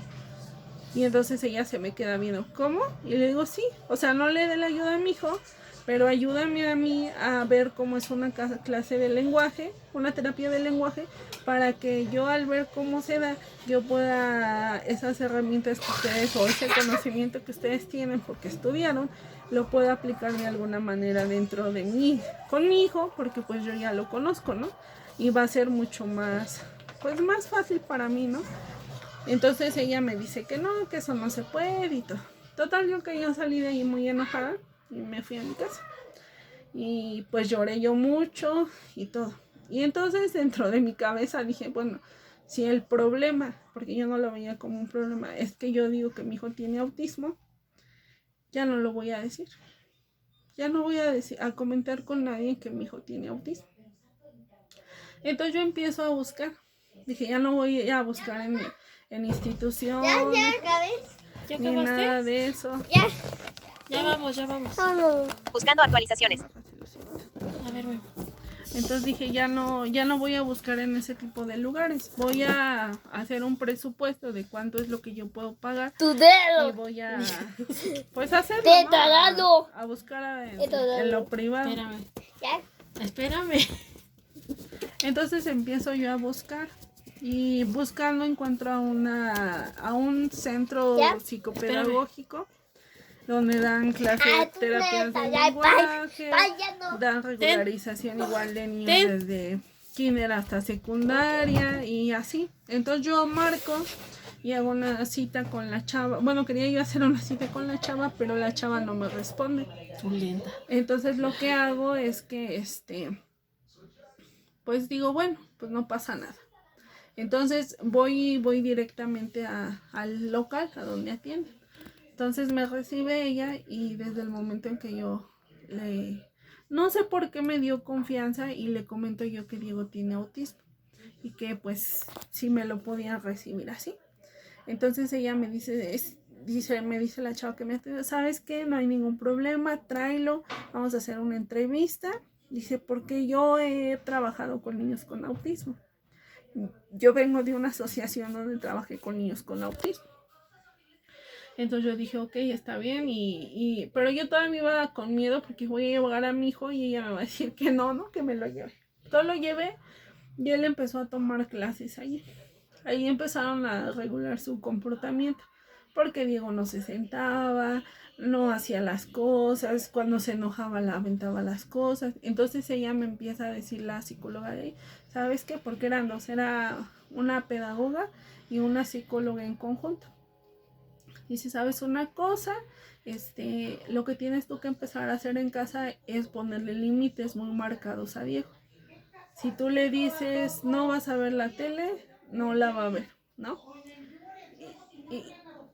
Y entonces ella se me queda viendo, ¿cómo? Y le digo, sí, o sea, no le dé la ayuda a mi hijo, pero ayúdame a mí a ver cómo es una clase de lenguaje, una terapia de lenguaje, para que yo al ver cómo se da, yo pueda, esas herramientas que ustedes, o ese conocimiento que ustedes tienen porque estudiaron, lo pueda aplicar de alguna manera dentro de mí, con mi hijo, porque pues yo ya lo conozco, ¿no? Y va a ser mucho más, pues más fácil para mí, ¿no? Entonces ella me dice que no, que eso no se puede y todo. Total, yo salí de ahí muy enojada y me fui a mi casa. Y pues lloré yo mucho y todo. Y entonces dentro de mi cabeza dije, bueno, si el problema, porque yo no lo veía como un problema, es que yo digo que mi hijo tiene autismo, ya no lo voy a decir. Ya no voy a comentar con nadie que mi hijo tiene autismo. Entonces yo empiezo a buscar. Dije, ya no voy a buscar en institución, ¿Ya ni acabaste? nada de eso. Ya vamos. Buscando actualizaciones. A ver, bueno. Entonces dije, ya no voy a buscar en ese tipo de lugares. Voy a hacer un presupuesto de cuánto es lo que yo puedo pagar. Tu dedo. Y voy a, pues hacerlo, Te ¿no? talado. A buscar en lo privado. Espérame. Entonces empiezo yo a buscar. Y buscando encuentro a un centro psicopedagógico donde dan clases de terapias de lenguaje, dan regularización igual de niños desde kinder hasta secundaria y así. Entonces yo marco y hago una cita con la chava. Bueno, quería yo hacer una cita con la chava, pero la chava no me responde. Lenta. Entonces lo que hago es que pues digo, bueno, pues no pasa nada. Entonces voy directamente al local, a donde atienden. Entonces me recibe ella y desde el momento en que yo no sé por qué me dio confianza y le comento yo que Diego tiene autismo y que pues sí me lo podían recibir así. Entonces ella me me dice la chava que me atiende, ¿sabes qué? No hay ningún problema, tráelo, vamos a hacer una entrevista. Dice, porque yo he trabajado con niños con autismo. Yo vengo de una asociación donde trabajé con niños con autismo. Entonces yo dije, ok, está bien, pero yo todavía iba con miedo porque voy a llevar a mi hijo y ella me va a decir que no, que me lo lleve. Todo lo llevé y él empezó a tomar clases allí. Ahí empezaron a regular su comportamiento. porque Diego no se sentaba, no hacía las cosas, cuando se enojaba la aventaba las cosas. Entonces ella me empieza a decir, la psicóloga de ahí, ¿sabes qué? Porque eran dos, era una pedagoga y una psicóloga en conjunto. Dice, ¿sabes una cosa? Lo que tienes tú que empezar a hacer en casa es ponerle límites muy marcados a Diego. Si tú le dices, no vas a ver la tele, no la va a ver, ¿no? Y,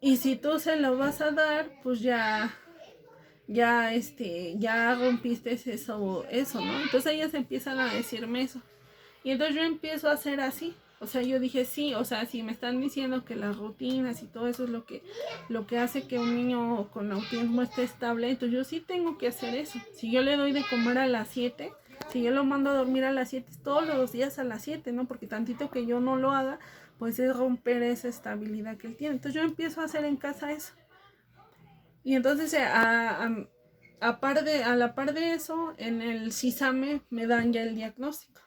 y si tú se lo vas a dar, pues ya rompiste eso, ¿no? Entonces ellas empiezan a decirme eso. Y entonces yo empiezo a hacer así. O sea, yo dije, sí, o sea, si me están diciendo que las rutinas y todo eso es lo que hace que un niño con autismo esté estable, entonces yo sí tengo que hacer eso. Si yo le doy de comer a las 7, si yo lo mando a dormir a las 7, todos los días a las 7, ¿no? Porque tantito que yo no lo haga, pues es romper esa estabilidad que él tiene. Entonces yo empiezo a hacer en casa eso. Y entonces a la par de eso, en el CISAME me dan ya el diagnóstico.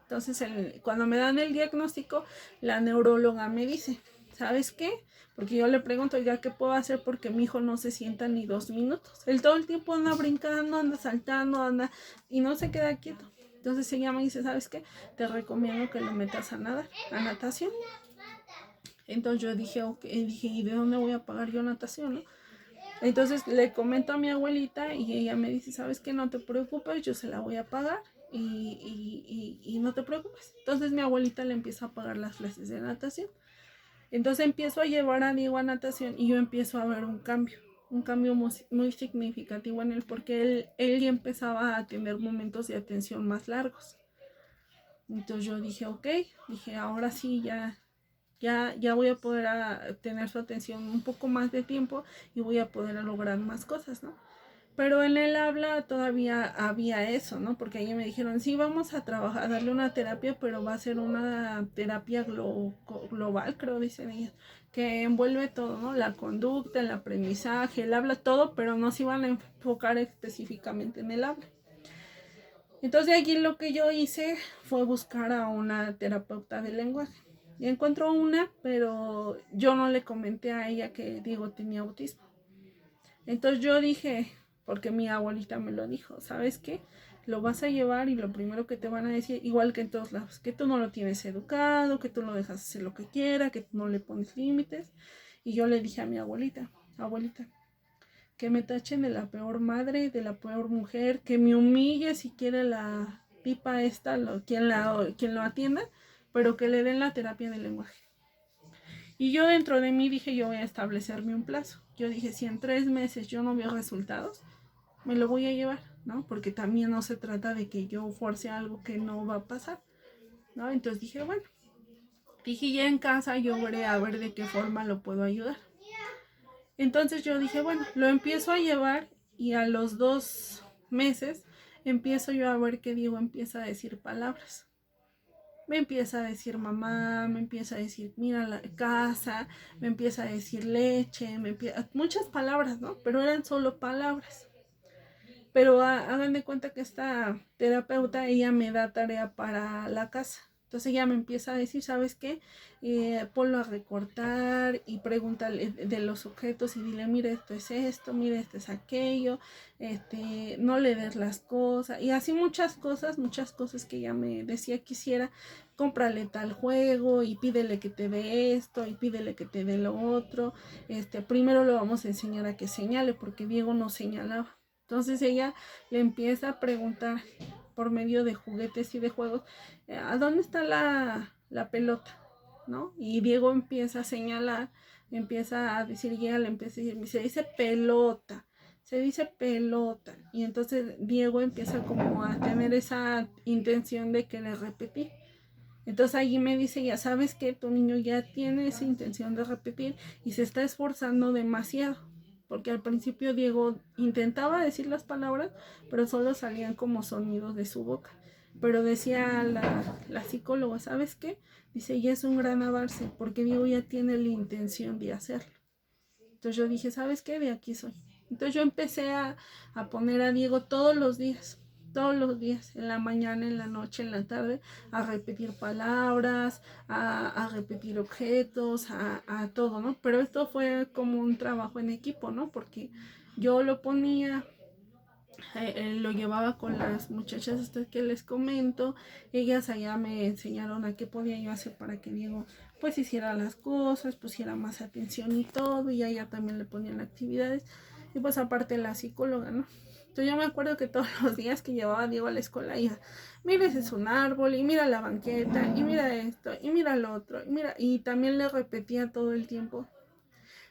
Entonces, cuando me dan el diagnóstico, la neuróloga me dice, ¿sabes qué? Porque yo le pregunto, ya qué puedo hacer porque mi hijo no se sienta ni 2 minutos. Él todo el tiempo anda brincando, anda saltando, anda y no se queda quieto. Entonces ella me dice, ¿sabes qué? Te recomiendo que lo metas a nadar, a natación. Entonces yo dije, dije, ¿y de dónde voy a pagar yo natación, no? Entonces le comento a mi abuelita y ella me dice, ¿sabes qué? No te preocupes, yo se la voy a pagar y no te preocupes. Entonces mi abuelita le empieza a pagar las clases de natación. Entonces empiezo a llevar a Diego a natación y yo empiezo a ver un cambio muy significativo en él, porque él ya empezaba a tener momentos de atención más largos. Entonces yo dije, ok, dije, ahora sí ya voy a poder tener su atención un poco más de tiempo y voy a poder lograr más cosas, ¿no? Pero en el habla todavía había eso, ¿no? Porque ahí me dijeron, sí, vamos a trabajar, a darle una terapia, pero va a ser una terapia global, creo, dicen ellas, que envuelve todo, ¿no? La conducta, el aprendizaje, el habla, todo, pero no se iban a enfocar específicamente en el habla. Entonces aquí lo que yo hice fue buscar a una terapeuta de lenguaje. Y encontró una, pero yo no le comenté a ella que Diego tenía autismo. Entonces yo dije, porque mi abuelita me lo dijo, ¿sabes qué? Lo vas a llevar y lo primero que te van a decir, igual que en todos lados, que tú no lo tienes educado, que tú lo dejas hacer lo que quiera, que tú no le pones límites. Y yo le dije a mi abuelita, que me tachen de la peor madre, de la peor mujer, que me humille si quiere la tipa esta, quien lo atienda, pero que le den la terapia del lenguaje. Y yo dentro de mí dije, yo voy a establecerme un plazo. Yo dije, si en 3 meses yo no veo resultados, me lo voy a llevar, ¿no? Porque también no se trata de que yo force algo que no va a pasar, ¿no? Entonces dije, bueno, ya en casa yo veré a ver de qué forma lo puedo ayudar. Entonces yo dije, bueno, lo empiezo a llevar y a los 2 meses empiezo yo a ver que Diego empieza a decir palabras. Me empieza a decir mamá, me empieza a decir mira la casa, me empieza a decir leche, muchas palabras, ¿no? Pero eran solo palabras. Pero hagan de cuenta que esta terapeuta, ella me da tarea para la casa. Entonces ella me empieza a decir, ¿sabes qué? Ponlo a recortar y pregúntale de los objetos y dile, mira, esto es esto, mira, esto es aquello, no le des las cosas. Y así muchas cosas que ella me decía que hiciera. Cómprale tal juego y pídele que te dé esto y pídele que te dé lo otro. Primero lo vamos a enseñar a que señale, porque Diego no señalaba. Entonces ella le empieza a preguntar por medio de juguetes y de juegos, ¿a dónde está la pelota? ¿No? Y Diego empieza a señalar, empieza a decir, y ella le empieza a decir, se dice pelota. Y entonces Diego empieza como a tener esa intención de querer repetir. Entonces allí me dice, ya sabes que tu niño ya tiene esa intención de repetir y se está esforzando demasiado. Porque al principio Diego intentaba decir las palabras, pero solo salían como sonidos de su boca. Pero decía la psicóloga, ¿sabes qué? Dice, ya es un gran avance, porque Diego ya tiene la intención de hacerlo. Entonces yo dije, ¿sabes qué? De aquí soy. Entonces yo empecé a poner a Diego todos los días todos los días, en la mañana, en la noche, en la tarde, a repetir palabras, a repetir objetos, a todo, ¿no? Pero esto fue como un trabajo en equipo, ¿no? Porque yo lo ponía, lo llevaba con las muchachas estas que les comento, ellas allá me enseñaron a qué podía yo hacer para que Diego pues hiciera las cosas, pusiera más atención y todo, y allá también le ponían actividades, y pues aparte la psicóloga, ¿no? Entonces yo me acuerdo que todos los días que llevaba a Diego a la escuela, iba, mira ese es un árbol, y mira la banqueta, y mira esto, y mira lo otro, y mira, y también le repetía todo el tiempo.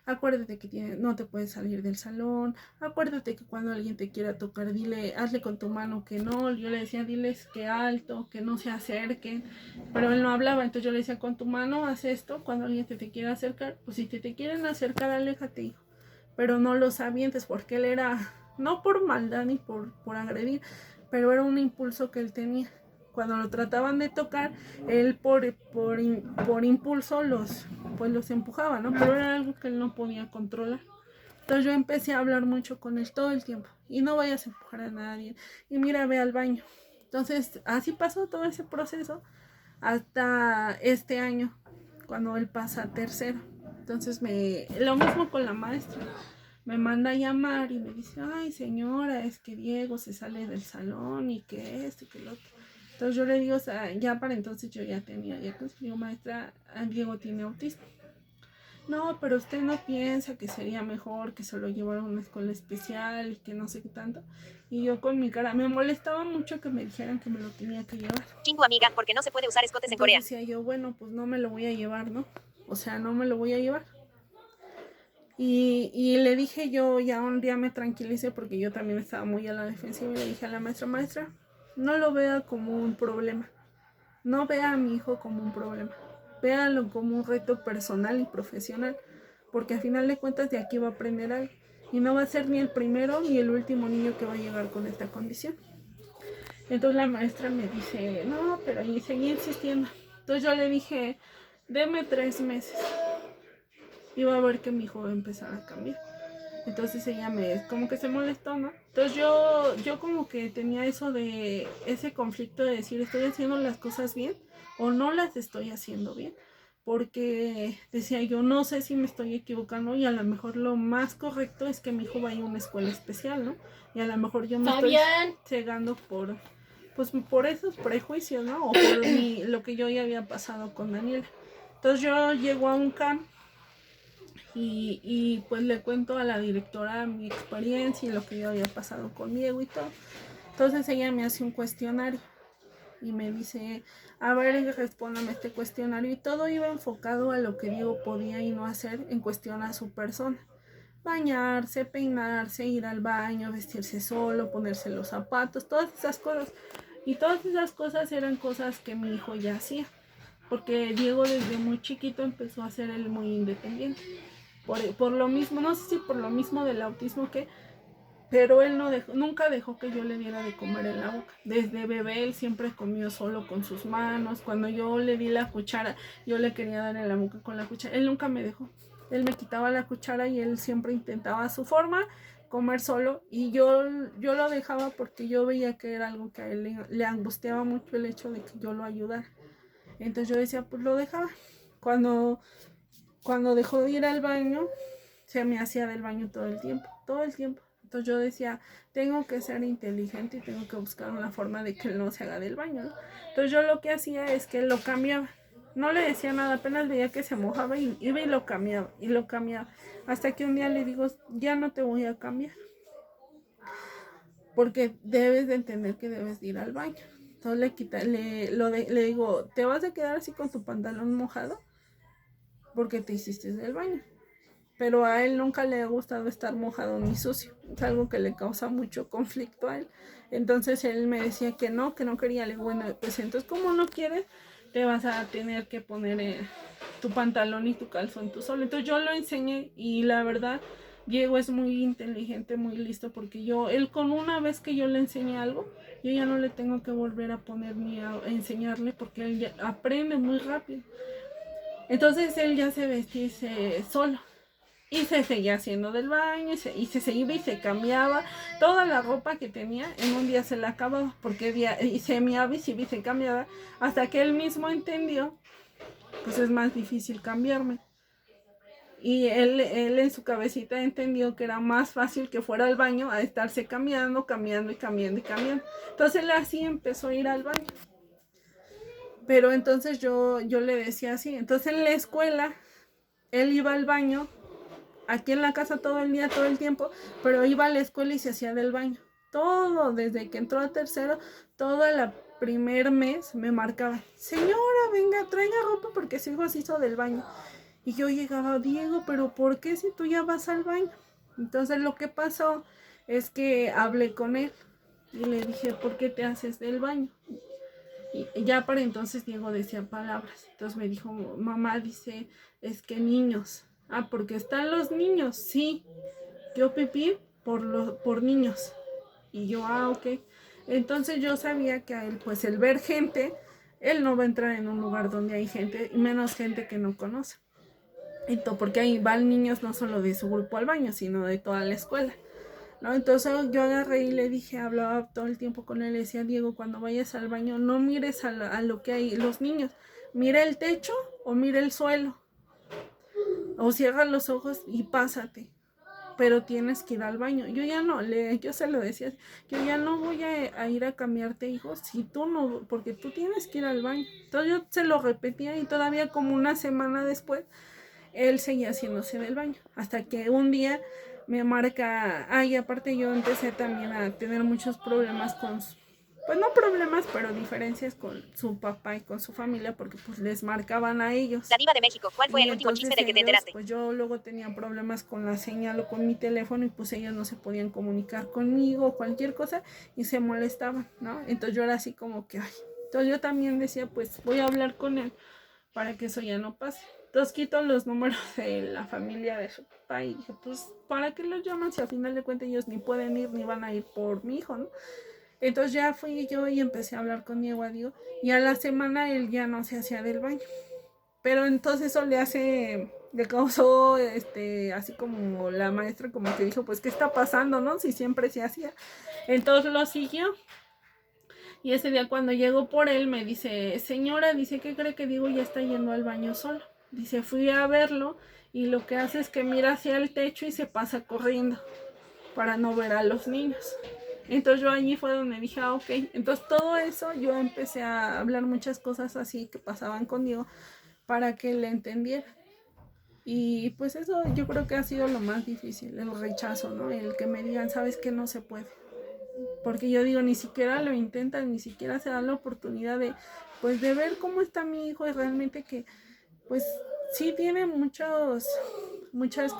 Acuérdate que no te puedes salir del salón. Acuérdate que cuando alguien te quiera tocar, hazle con tu mano que no. Yo le decía, diles que alto, que no se acerquen. Pero él no hablaba, entonces yo le decía, con tu mano haz esto. Cuando alguien te quiera acercar, pues si te quieren acercar, aléjate, hijo. Pero no los avientes, porque él era, no por maldad ni por agredir, pero era un impulso que él tenía. Cuando lo trataban de tocar, él por impulso los empujaba, ¿no? Pero era algo que él no podía controlar. Entonces yo empecé a hablar mucho con él todo el tiempo. Y no vayas a empujar a nadie. Y mira, ve al baño. Entonces así pasó todo ese proceso hasta este año, cuando él pasa a tercero. Entonces lo mismo con la maestra. Me manda a llamar y me dice, ay señora, es que Diego se sale del salón y que esto y que lo otro. Entonces yo le digo, o sea, ya para entonces yo ya digo, maestra, Diego tiene autismo. No, pero usted no piensa que sería mejor que se lo llevara a una escuela especial y que no sé qué tanto. Y yo con mi cara, me molestaba mucho que me dijeran que me lo tenía que llevar. Chingu amiga, porque no se puede usar escotes en Corea. Decía yo, bueno, pues no me lo voy a llevar, ¿no? O sea, no me lo voy a llevar. Y le dije yo, ya un día me tranquilicé porque yo también estaba muy a la defensiva y le dije a la maestra, no lo vea como un problema. No vea a mi hijo como un problema. Véalo como un reto personal y profesional. Porque al final de cuentas de aquí va a aprender algo. Y no va a ser ni el primero ni el último niño que va a llegar con esta condición. Entonces la maestra me dice, no, pero y seguí insistiendo. Entonces yo le dije, deme 3 meses. Y va a ver que mi hijo va a empezar a cambiar. Entonces ella como que se molestó, ¿no? Entonces yo como que tenía ese conflicto de decir, ¿estoy haciendo las cosas bien o no las estoy haciendo bien? Porque decía yo, no sé si me estoy equivocando y a lo mejor lo más correcto es que mi hijo vaya a una escuela especial, ¿no? Y a lo mejor yo me estoy cegando por esos prejuicios, ¿no? O por lo que yo ya había pasado con Daniela. Entonces yo llego a un camp y pues le cuento a la directora mi experiencia y lo que yo había pasado con Diego y todo. Entonces ella me hace un cuestionario y me dice, a ver, respóndame este cuestionario, y todo iba enfocado a lo que Diego podía y no hacer en cuestión a su persona. Bañarse, peinarse, ir al baño, vestirse solo, ponerse los zapatos, todas esas cosas. Y todas esas cosas eran cosas que mi hijo ya hacía, porque Diego desde muy chiquito empezó a ser él muy independiente. Por lo mismo, no sé si por lo mismo del autismo pero él nunca dejó que yo le diera de comer en la boca. Desde bebé él siempre comió solo con sus manos. Cuando yo le di la cuchara, yo le quería dar en la boca con la cuchara. Él nunca me dejó. Él me quitaba la cuchara y él siempre intentaba a su forma comer solo. Y yo lo dejaba porque yo veía que era algo que a él le angustiaba mucho el hecho de que yo lo ayudara. Entonces yo decía, pues lo dejaba. Cuando dejó de ir al baño, se me hacía del baño todo el tiempo. Entonces yo decía, tengo que ser inteligente y tengo que buscar una forma de que él no se haga del baño, ¿no? Entonces yo lo que hacía es que lo cambiaba. No le decía nada, apenas veía que se mojaba y iba y lo cambiaba, Hasta que un día le digo, ya no te voy a cambiar. Porque debes de entender que debes de ir al baño. Entonces le digo, ¿te vas a quedar así con tu pantalón mojado? Porque te hiciste del baño. Pero a él nunca le ha gustado estar mojado ni sucio. Es algo que le causa mucho conflicto a él. Entonces él me decía que no quería. Le digo, bueno, pues entonces como no quieres, te vas a tener que poner tu pantalón y tu calzón tú solo. Entonces yo lo enseñé y la verdad, Diego es muy inteligente, muy listo, porque él con una vez que yo le enseñé algo, yo ya no le tengo que volver a poner ni a enseñarle, porque él ya aprende muy rápido. Entonces él ya se vestía solo. Y se seguía haciendo del baño y se iba y se cambiaba. Toda la ropa que tenía en un día se la acababa porque y se meaba y se cambiaba. Hasta que él mismo entendió, pues es más difícil cambiarme. Y él en su cabecita entendió que era más fácil que fuera al baño a estarse cambiando. Entonces él así empezó a ir al baño. Pero entonces yo le decía así. Entonces en la escuela, él iba al baño, aquí en la casa todo el día, todo el tiempo, pero iba a la escuela y se hacía del baño. Todo, desde que entró a tercero, todo el primer mes me marcaba, señora, venga, traiga ropa porque su hijo se hizo del baño. Y yo llegaba, Diego, pero ¿por qué si tú ya vas al baño? Entonces lo que pasó es que hablé con él y le dije, ¿por qué te haces del baño? Y ya para entonces Diego decía palabras. Entonces me dijo, mamá, dice, es que niños. Ah, porque están los niños, sí. Yo pipí por niños. Y yo, ok. Entonces yo sabía que a él, pues el ver gente, él no va a entrar en un lugar donde hay gente, y menos gente que no conoce. Entonces, porque ahí van niños no solo de su grupo al baño, sino de toda la escuela, ¿no? Entonces yo agarré y le dije, hablaba todo el tiempo con él, le decía, Diego, cuando vayas al baño, no mires a lo que hay los niños, mira el techo o mira el suelo, o cierra los ojos y pásate, pero tienes que ir al baño. Yo se lo decía, yo ya no voy a ir a cambiarte, hijo, si tú no, porque tú tienes que ir al baño. Entonces yo se lo repetía y todavía como una semana después, él seguía haciéndose del baño, hasta que un día me marca, y aparte yo empecé también a tener muchos problemas pues no problemas, pero diferencias con su papá y con su familia, porque pues les marcaban a ellos. La Diva de México, ¿cuál fue el último chisme del que te enteraste? Pues yo luego tenía problemas con la señal o con mi teléfono y pues ellos no se podían comunicar conmigo o cualquier cosa y se molestaban, ¿no? Entonces yo era así como que, entonces yo también decía, pues voy a hablar con él para que eso ya no pase. Entonces quito los números de la familia de su papá y dije, pues, ¿para qué los llaman si al final de cuentas ellos ni pueden ir ni van a ir por mi hijo, ¿no? Entonces ya fui yo y empecé a hablar con Diego y a la semana él ya no se hacía del baño. Pero entonces eso le causó, así como la maestra como que dijo, pues, ¿qué está pasando, no? Si siempre se hacía. Entonces lo siguió. Y ese día cuando llegó por él me dice, señora, dice, ¿qué cree que Diego ya está yendo al baño solo? Dice, fui a verlo y lo que hace es que mira hacia el techo y se pasa corriendo para no ver a los niños. Entonces yo allí fue donde dije, ok. Entonces todo eso yo empecé a hablar muchas cosas así que pasaban con Diego para que le entendiera. Y pues eso yo creo que ha sido lo más difícil, el rechazo, ¿no? El que me digan, sabes que no se puede. Porque yo digo, ni siquiera lo intentan, ni siquiera se dan la oportunidad de, pues, de ver cómo está mi hijo y realmente que, pues, sí tiene muchas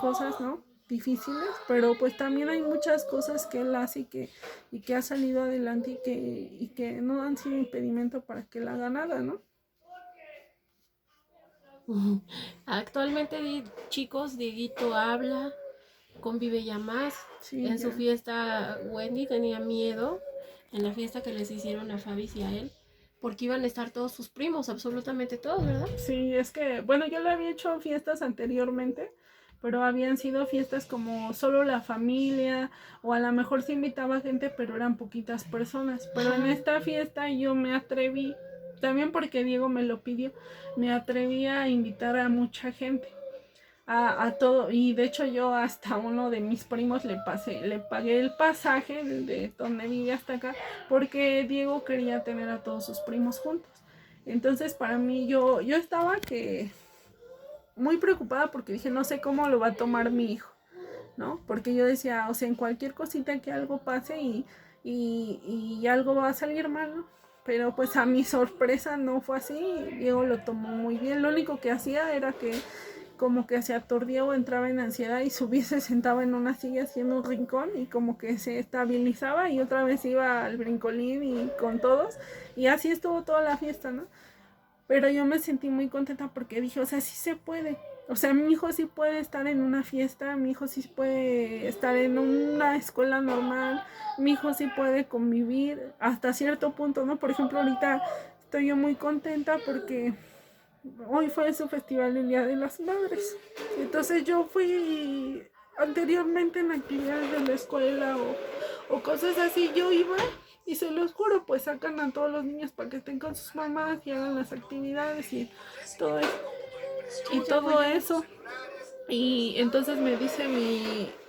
cosas, ¿no? Difíciles, pero pues también hay muchas cosas que él hace y que ha salido adelante y que no han sido impedimento para que él haga nada, ¿no? Actualmente, chicos, Dieguito habla, convive ya más. Sí, en ya. su fiesta, Wendy tenía miedo en la fiesta que les hicieron a Fabi y a él, porque iban a estar todos sus primos, absolutamente todos, ¿verdad? Sí, es que, bueno, yo le había hecho fiestas anteriormente, pero habían sido fiestas como solo la familia, o a lo mejor se invitaba gente, pero eran poquitas personas. Pero en esta fiesta yo me atreví, también porque Diego me lo pidió, me atreví a invitar a mucha gente, a todo, y de hecho yo hasta uno de mis primos le pagué el pasaje de donde vive hasta acá, porque Diego quería tener a todos sus primos juntos. Entonces para mí yo estaba que muy preocupada porque dije, no sé cómo lo va a tomar mi hijo, ¿no? Porque yo decía, o sea, en cualquier cosita que algo pase y algo va a salir mal, ¿no? Pero pues a mi sorpresa no fue así, Diego lo tomó muy bien. Lo único que hacía era que como que se aturdía o entraba en ansiedad y subía, se sentaba en una silla haciendo un rincón y como que se estabilizaba y otra vez iba al brincolín y con todos, y así estuvo toda la fiesta, ¿no? Pero yo me sentí muy contenta porque dije, o sea, sí se puede. O sea, mi hijo sí puede estar en una fiesta, mi hijo sí puede estar en una escuela normal, mi hijo sí puede convivir hasta cierto punto, ¿no? Por ejemplo, ahorita estoy yo muy contenta porque hoy fue su festival el Día de las Madres. Entonces yo fui anteriormente en actividades de la escuela o cosas así, yo iba y se los juro, pues sacan a todos los niños para que estén con sus mamás y hagan las actividades y todo eso. Y todo eso. Y entonces me dice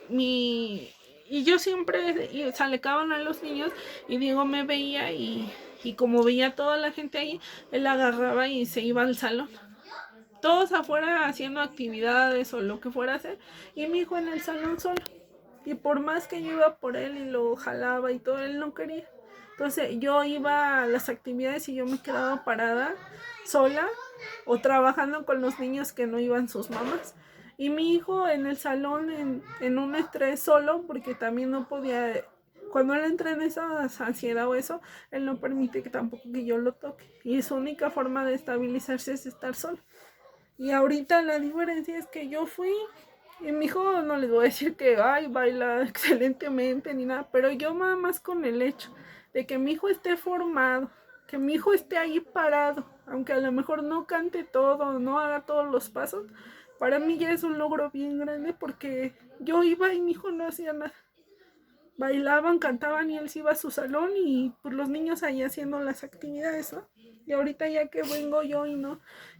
y yo siempre, o sea, le acaban a los niños y Diego me veía y como veía a toda la gente ahí, él agarraba y se iba al salón. Todos afuera haciendo actividades o lo que fuera a hacer y mi hijo en el salón solo. Y por más que yo iba por él y lo jalaba y todo, él no quería. Entonces yo iba a las actividades y yo me quedaba parada sola o trabajando con los niños que no iban sus mamás. Y mi hijo en el salón en un estrés solo porque también no podía, cuando él entra en esa ansiedad o eso, él no permite que tampoco que yo lo toque. Y su única forma de estabilizarse es estar solo. Y ahorita la diferencia es que yo fui y mi hijo, no les voy a decir que ay, baila excelentemente ni nada, pero yo nada más con el hecho de que mi hijo esté formado, que mi hijo esté ahí parado, aunque a lo mejor no cante todo, no haga todos los pasos, para mí ya es un logro bien grande porque yo iba y mi hijo no hacía nada. Bailaban, cantaban y él se iba a su salón y pues los niños ahí haciendo las actividades, ¿no? Y ahorita ya que vengo yo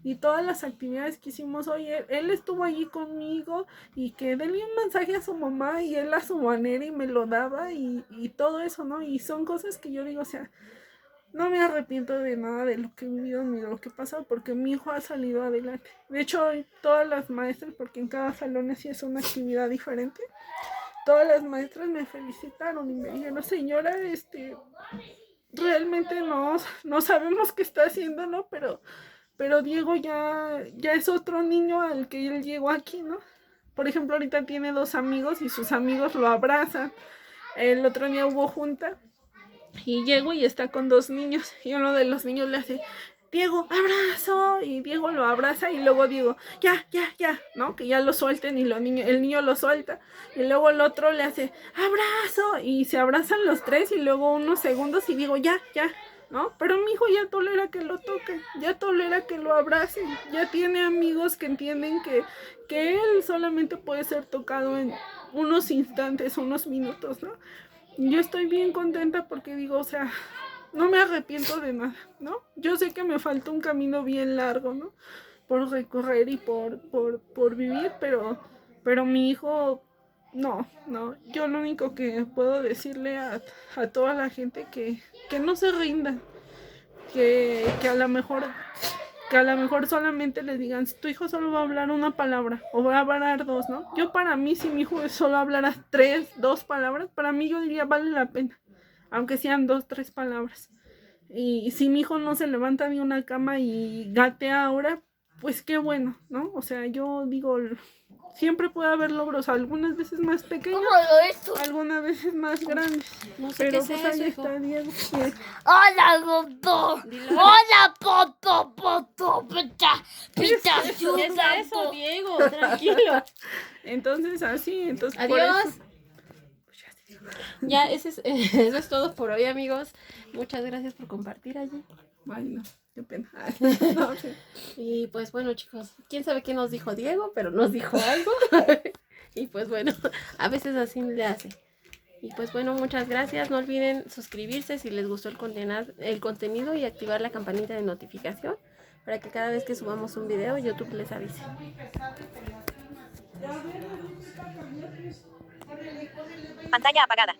y todas las actividades que hicimos hoy, él estuvo allí conmigo y que déle un mensaje a su mamá y él a su manera y me lo daba y todo eso, ¿no? Y son cosas que yo digo, o sea, no me arrepiento de nada de lo que he vivido ni de lo que he pasado porque mi hijo ha salido adelante. De hecho, hoy todas las maestras, porque en cada salón así es una actividad diferente, todas las maestras me felicitaron y me dijeron, señora, realmente no sabemos qué está haciendo, ¿no? Pero Diego ya es otro niño al que él llegó aquí, ¿no? Por ejemplo, ahorita tiene 2 amigos y sus amigos lo abrazan. El otro día hubo junta y llego y está con 2 niños y uno de los niños le hace, Diego, abrazo, y Diego lo abraza y luego digo, ya, ¿no? Que ya lo suelten y el niño lo suelta y luego el otro le hace, abrazo, y se abrazan los 3 y luego unos segundos y digo, ya, ¿no? Pero mi hijo ya tolera que lo toquen, ya tolera que lo abracen, ya tiene amigos que entienden que él solamente puede ser tocado en unos instantes, unos minutos, ¿no? Yo estoy bien contenta porque digo, o sea, no me arrepiento de nada, ¿no? Yo sé que me falta un camino bien largo, ¿no? Por recorrer y por vivir, pero mi hijo, no. Yo lo único que puedo decirle a toda la gente que no se rindan, que a lo mejor solamente les digan, tu hijo solo va a hablar una palabra o va a hablar 2, ¿no? Yo para mí, si mi hijo solo hablara 2 palabras, para mí yo diría, vale la pena, aunque sean 2, 3 palabras. Y si mi hijo no se levanta de una cama y gatea ahora, pues qué bueno, ¿no? O sea, yo digo, siempre puede haber logros, algunas veces más pequeños, algunas veces más grandes. No sé pero qué es pues ahí eso, está Diego. Hola, doctor. Hola, poto, pita, ¿Qué es eso, Diego? Tranquilo. Entonces, así, entonces Adiós. por eso. Ya, eso es todo por hoy, amigos. Muchas gracias por compartir allí. Ay, no, qué pena. No, sí. Y pues bueno, chicos, quién sabe qué nos dijo Diego, pero nos dijo algo. Y pues bueno, a veces así le hace. Y pues bueno, muchas gracias. No olviden suscribirse si les gustó el contenido y activar la campanita de notificación para que cada vez que subamos un video YouTube les avise. Pantalla apagada.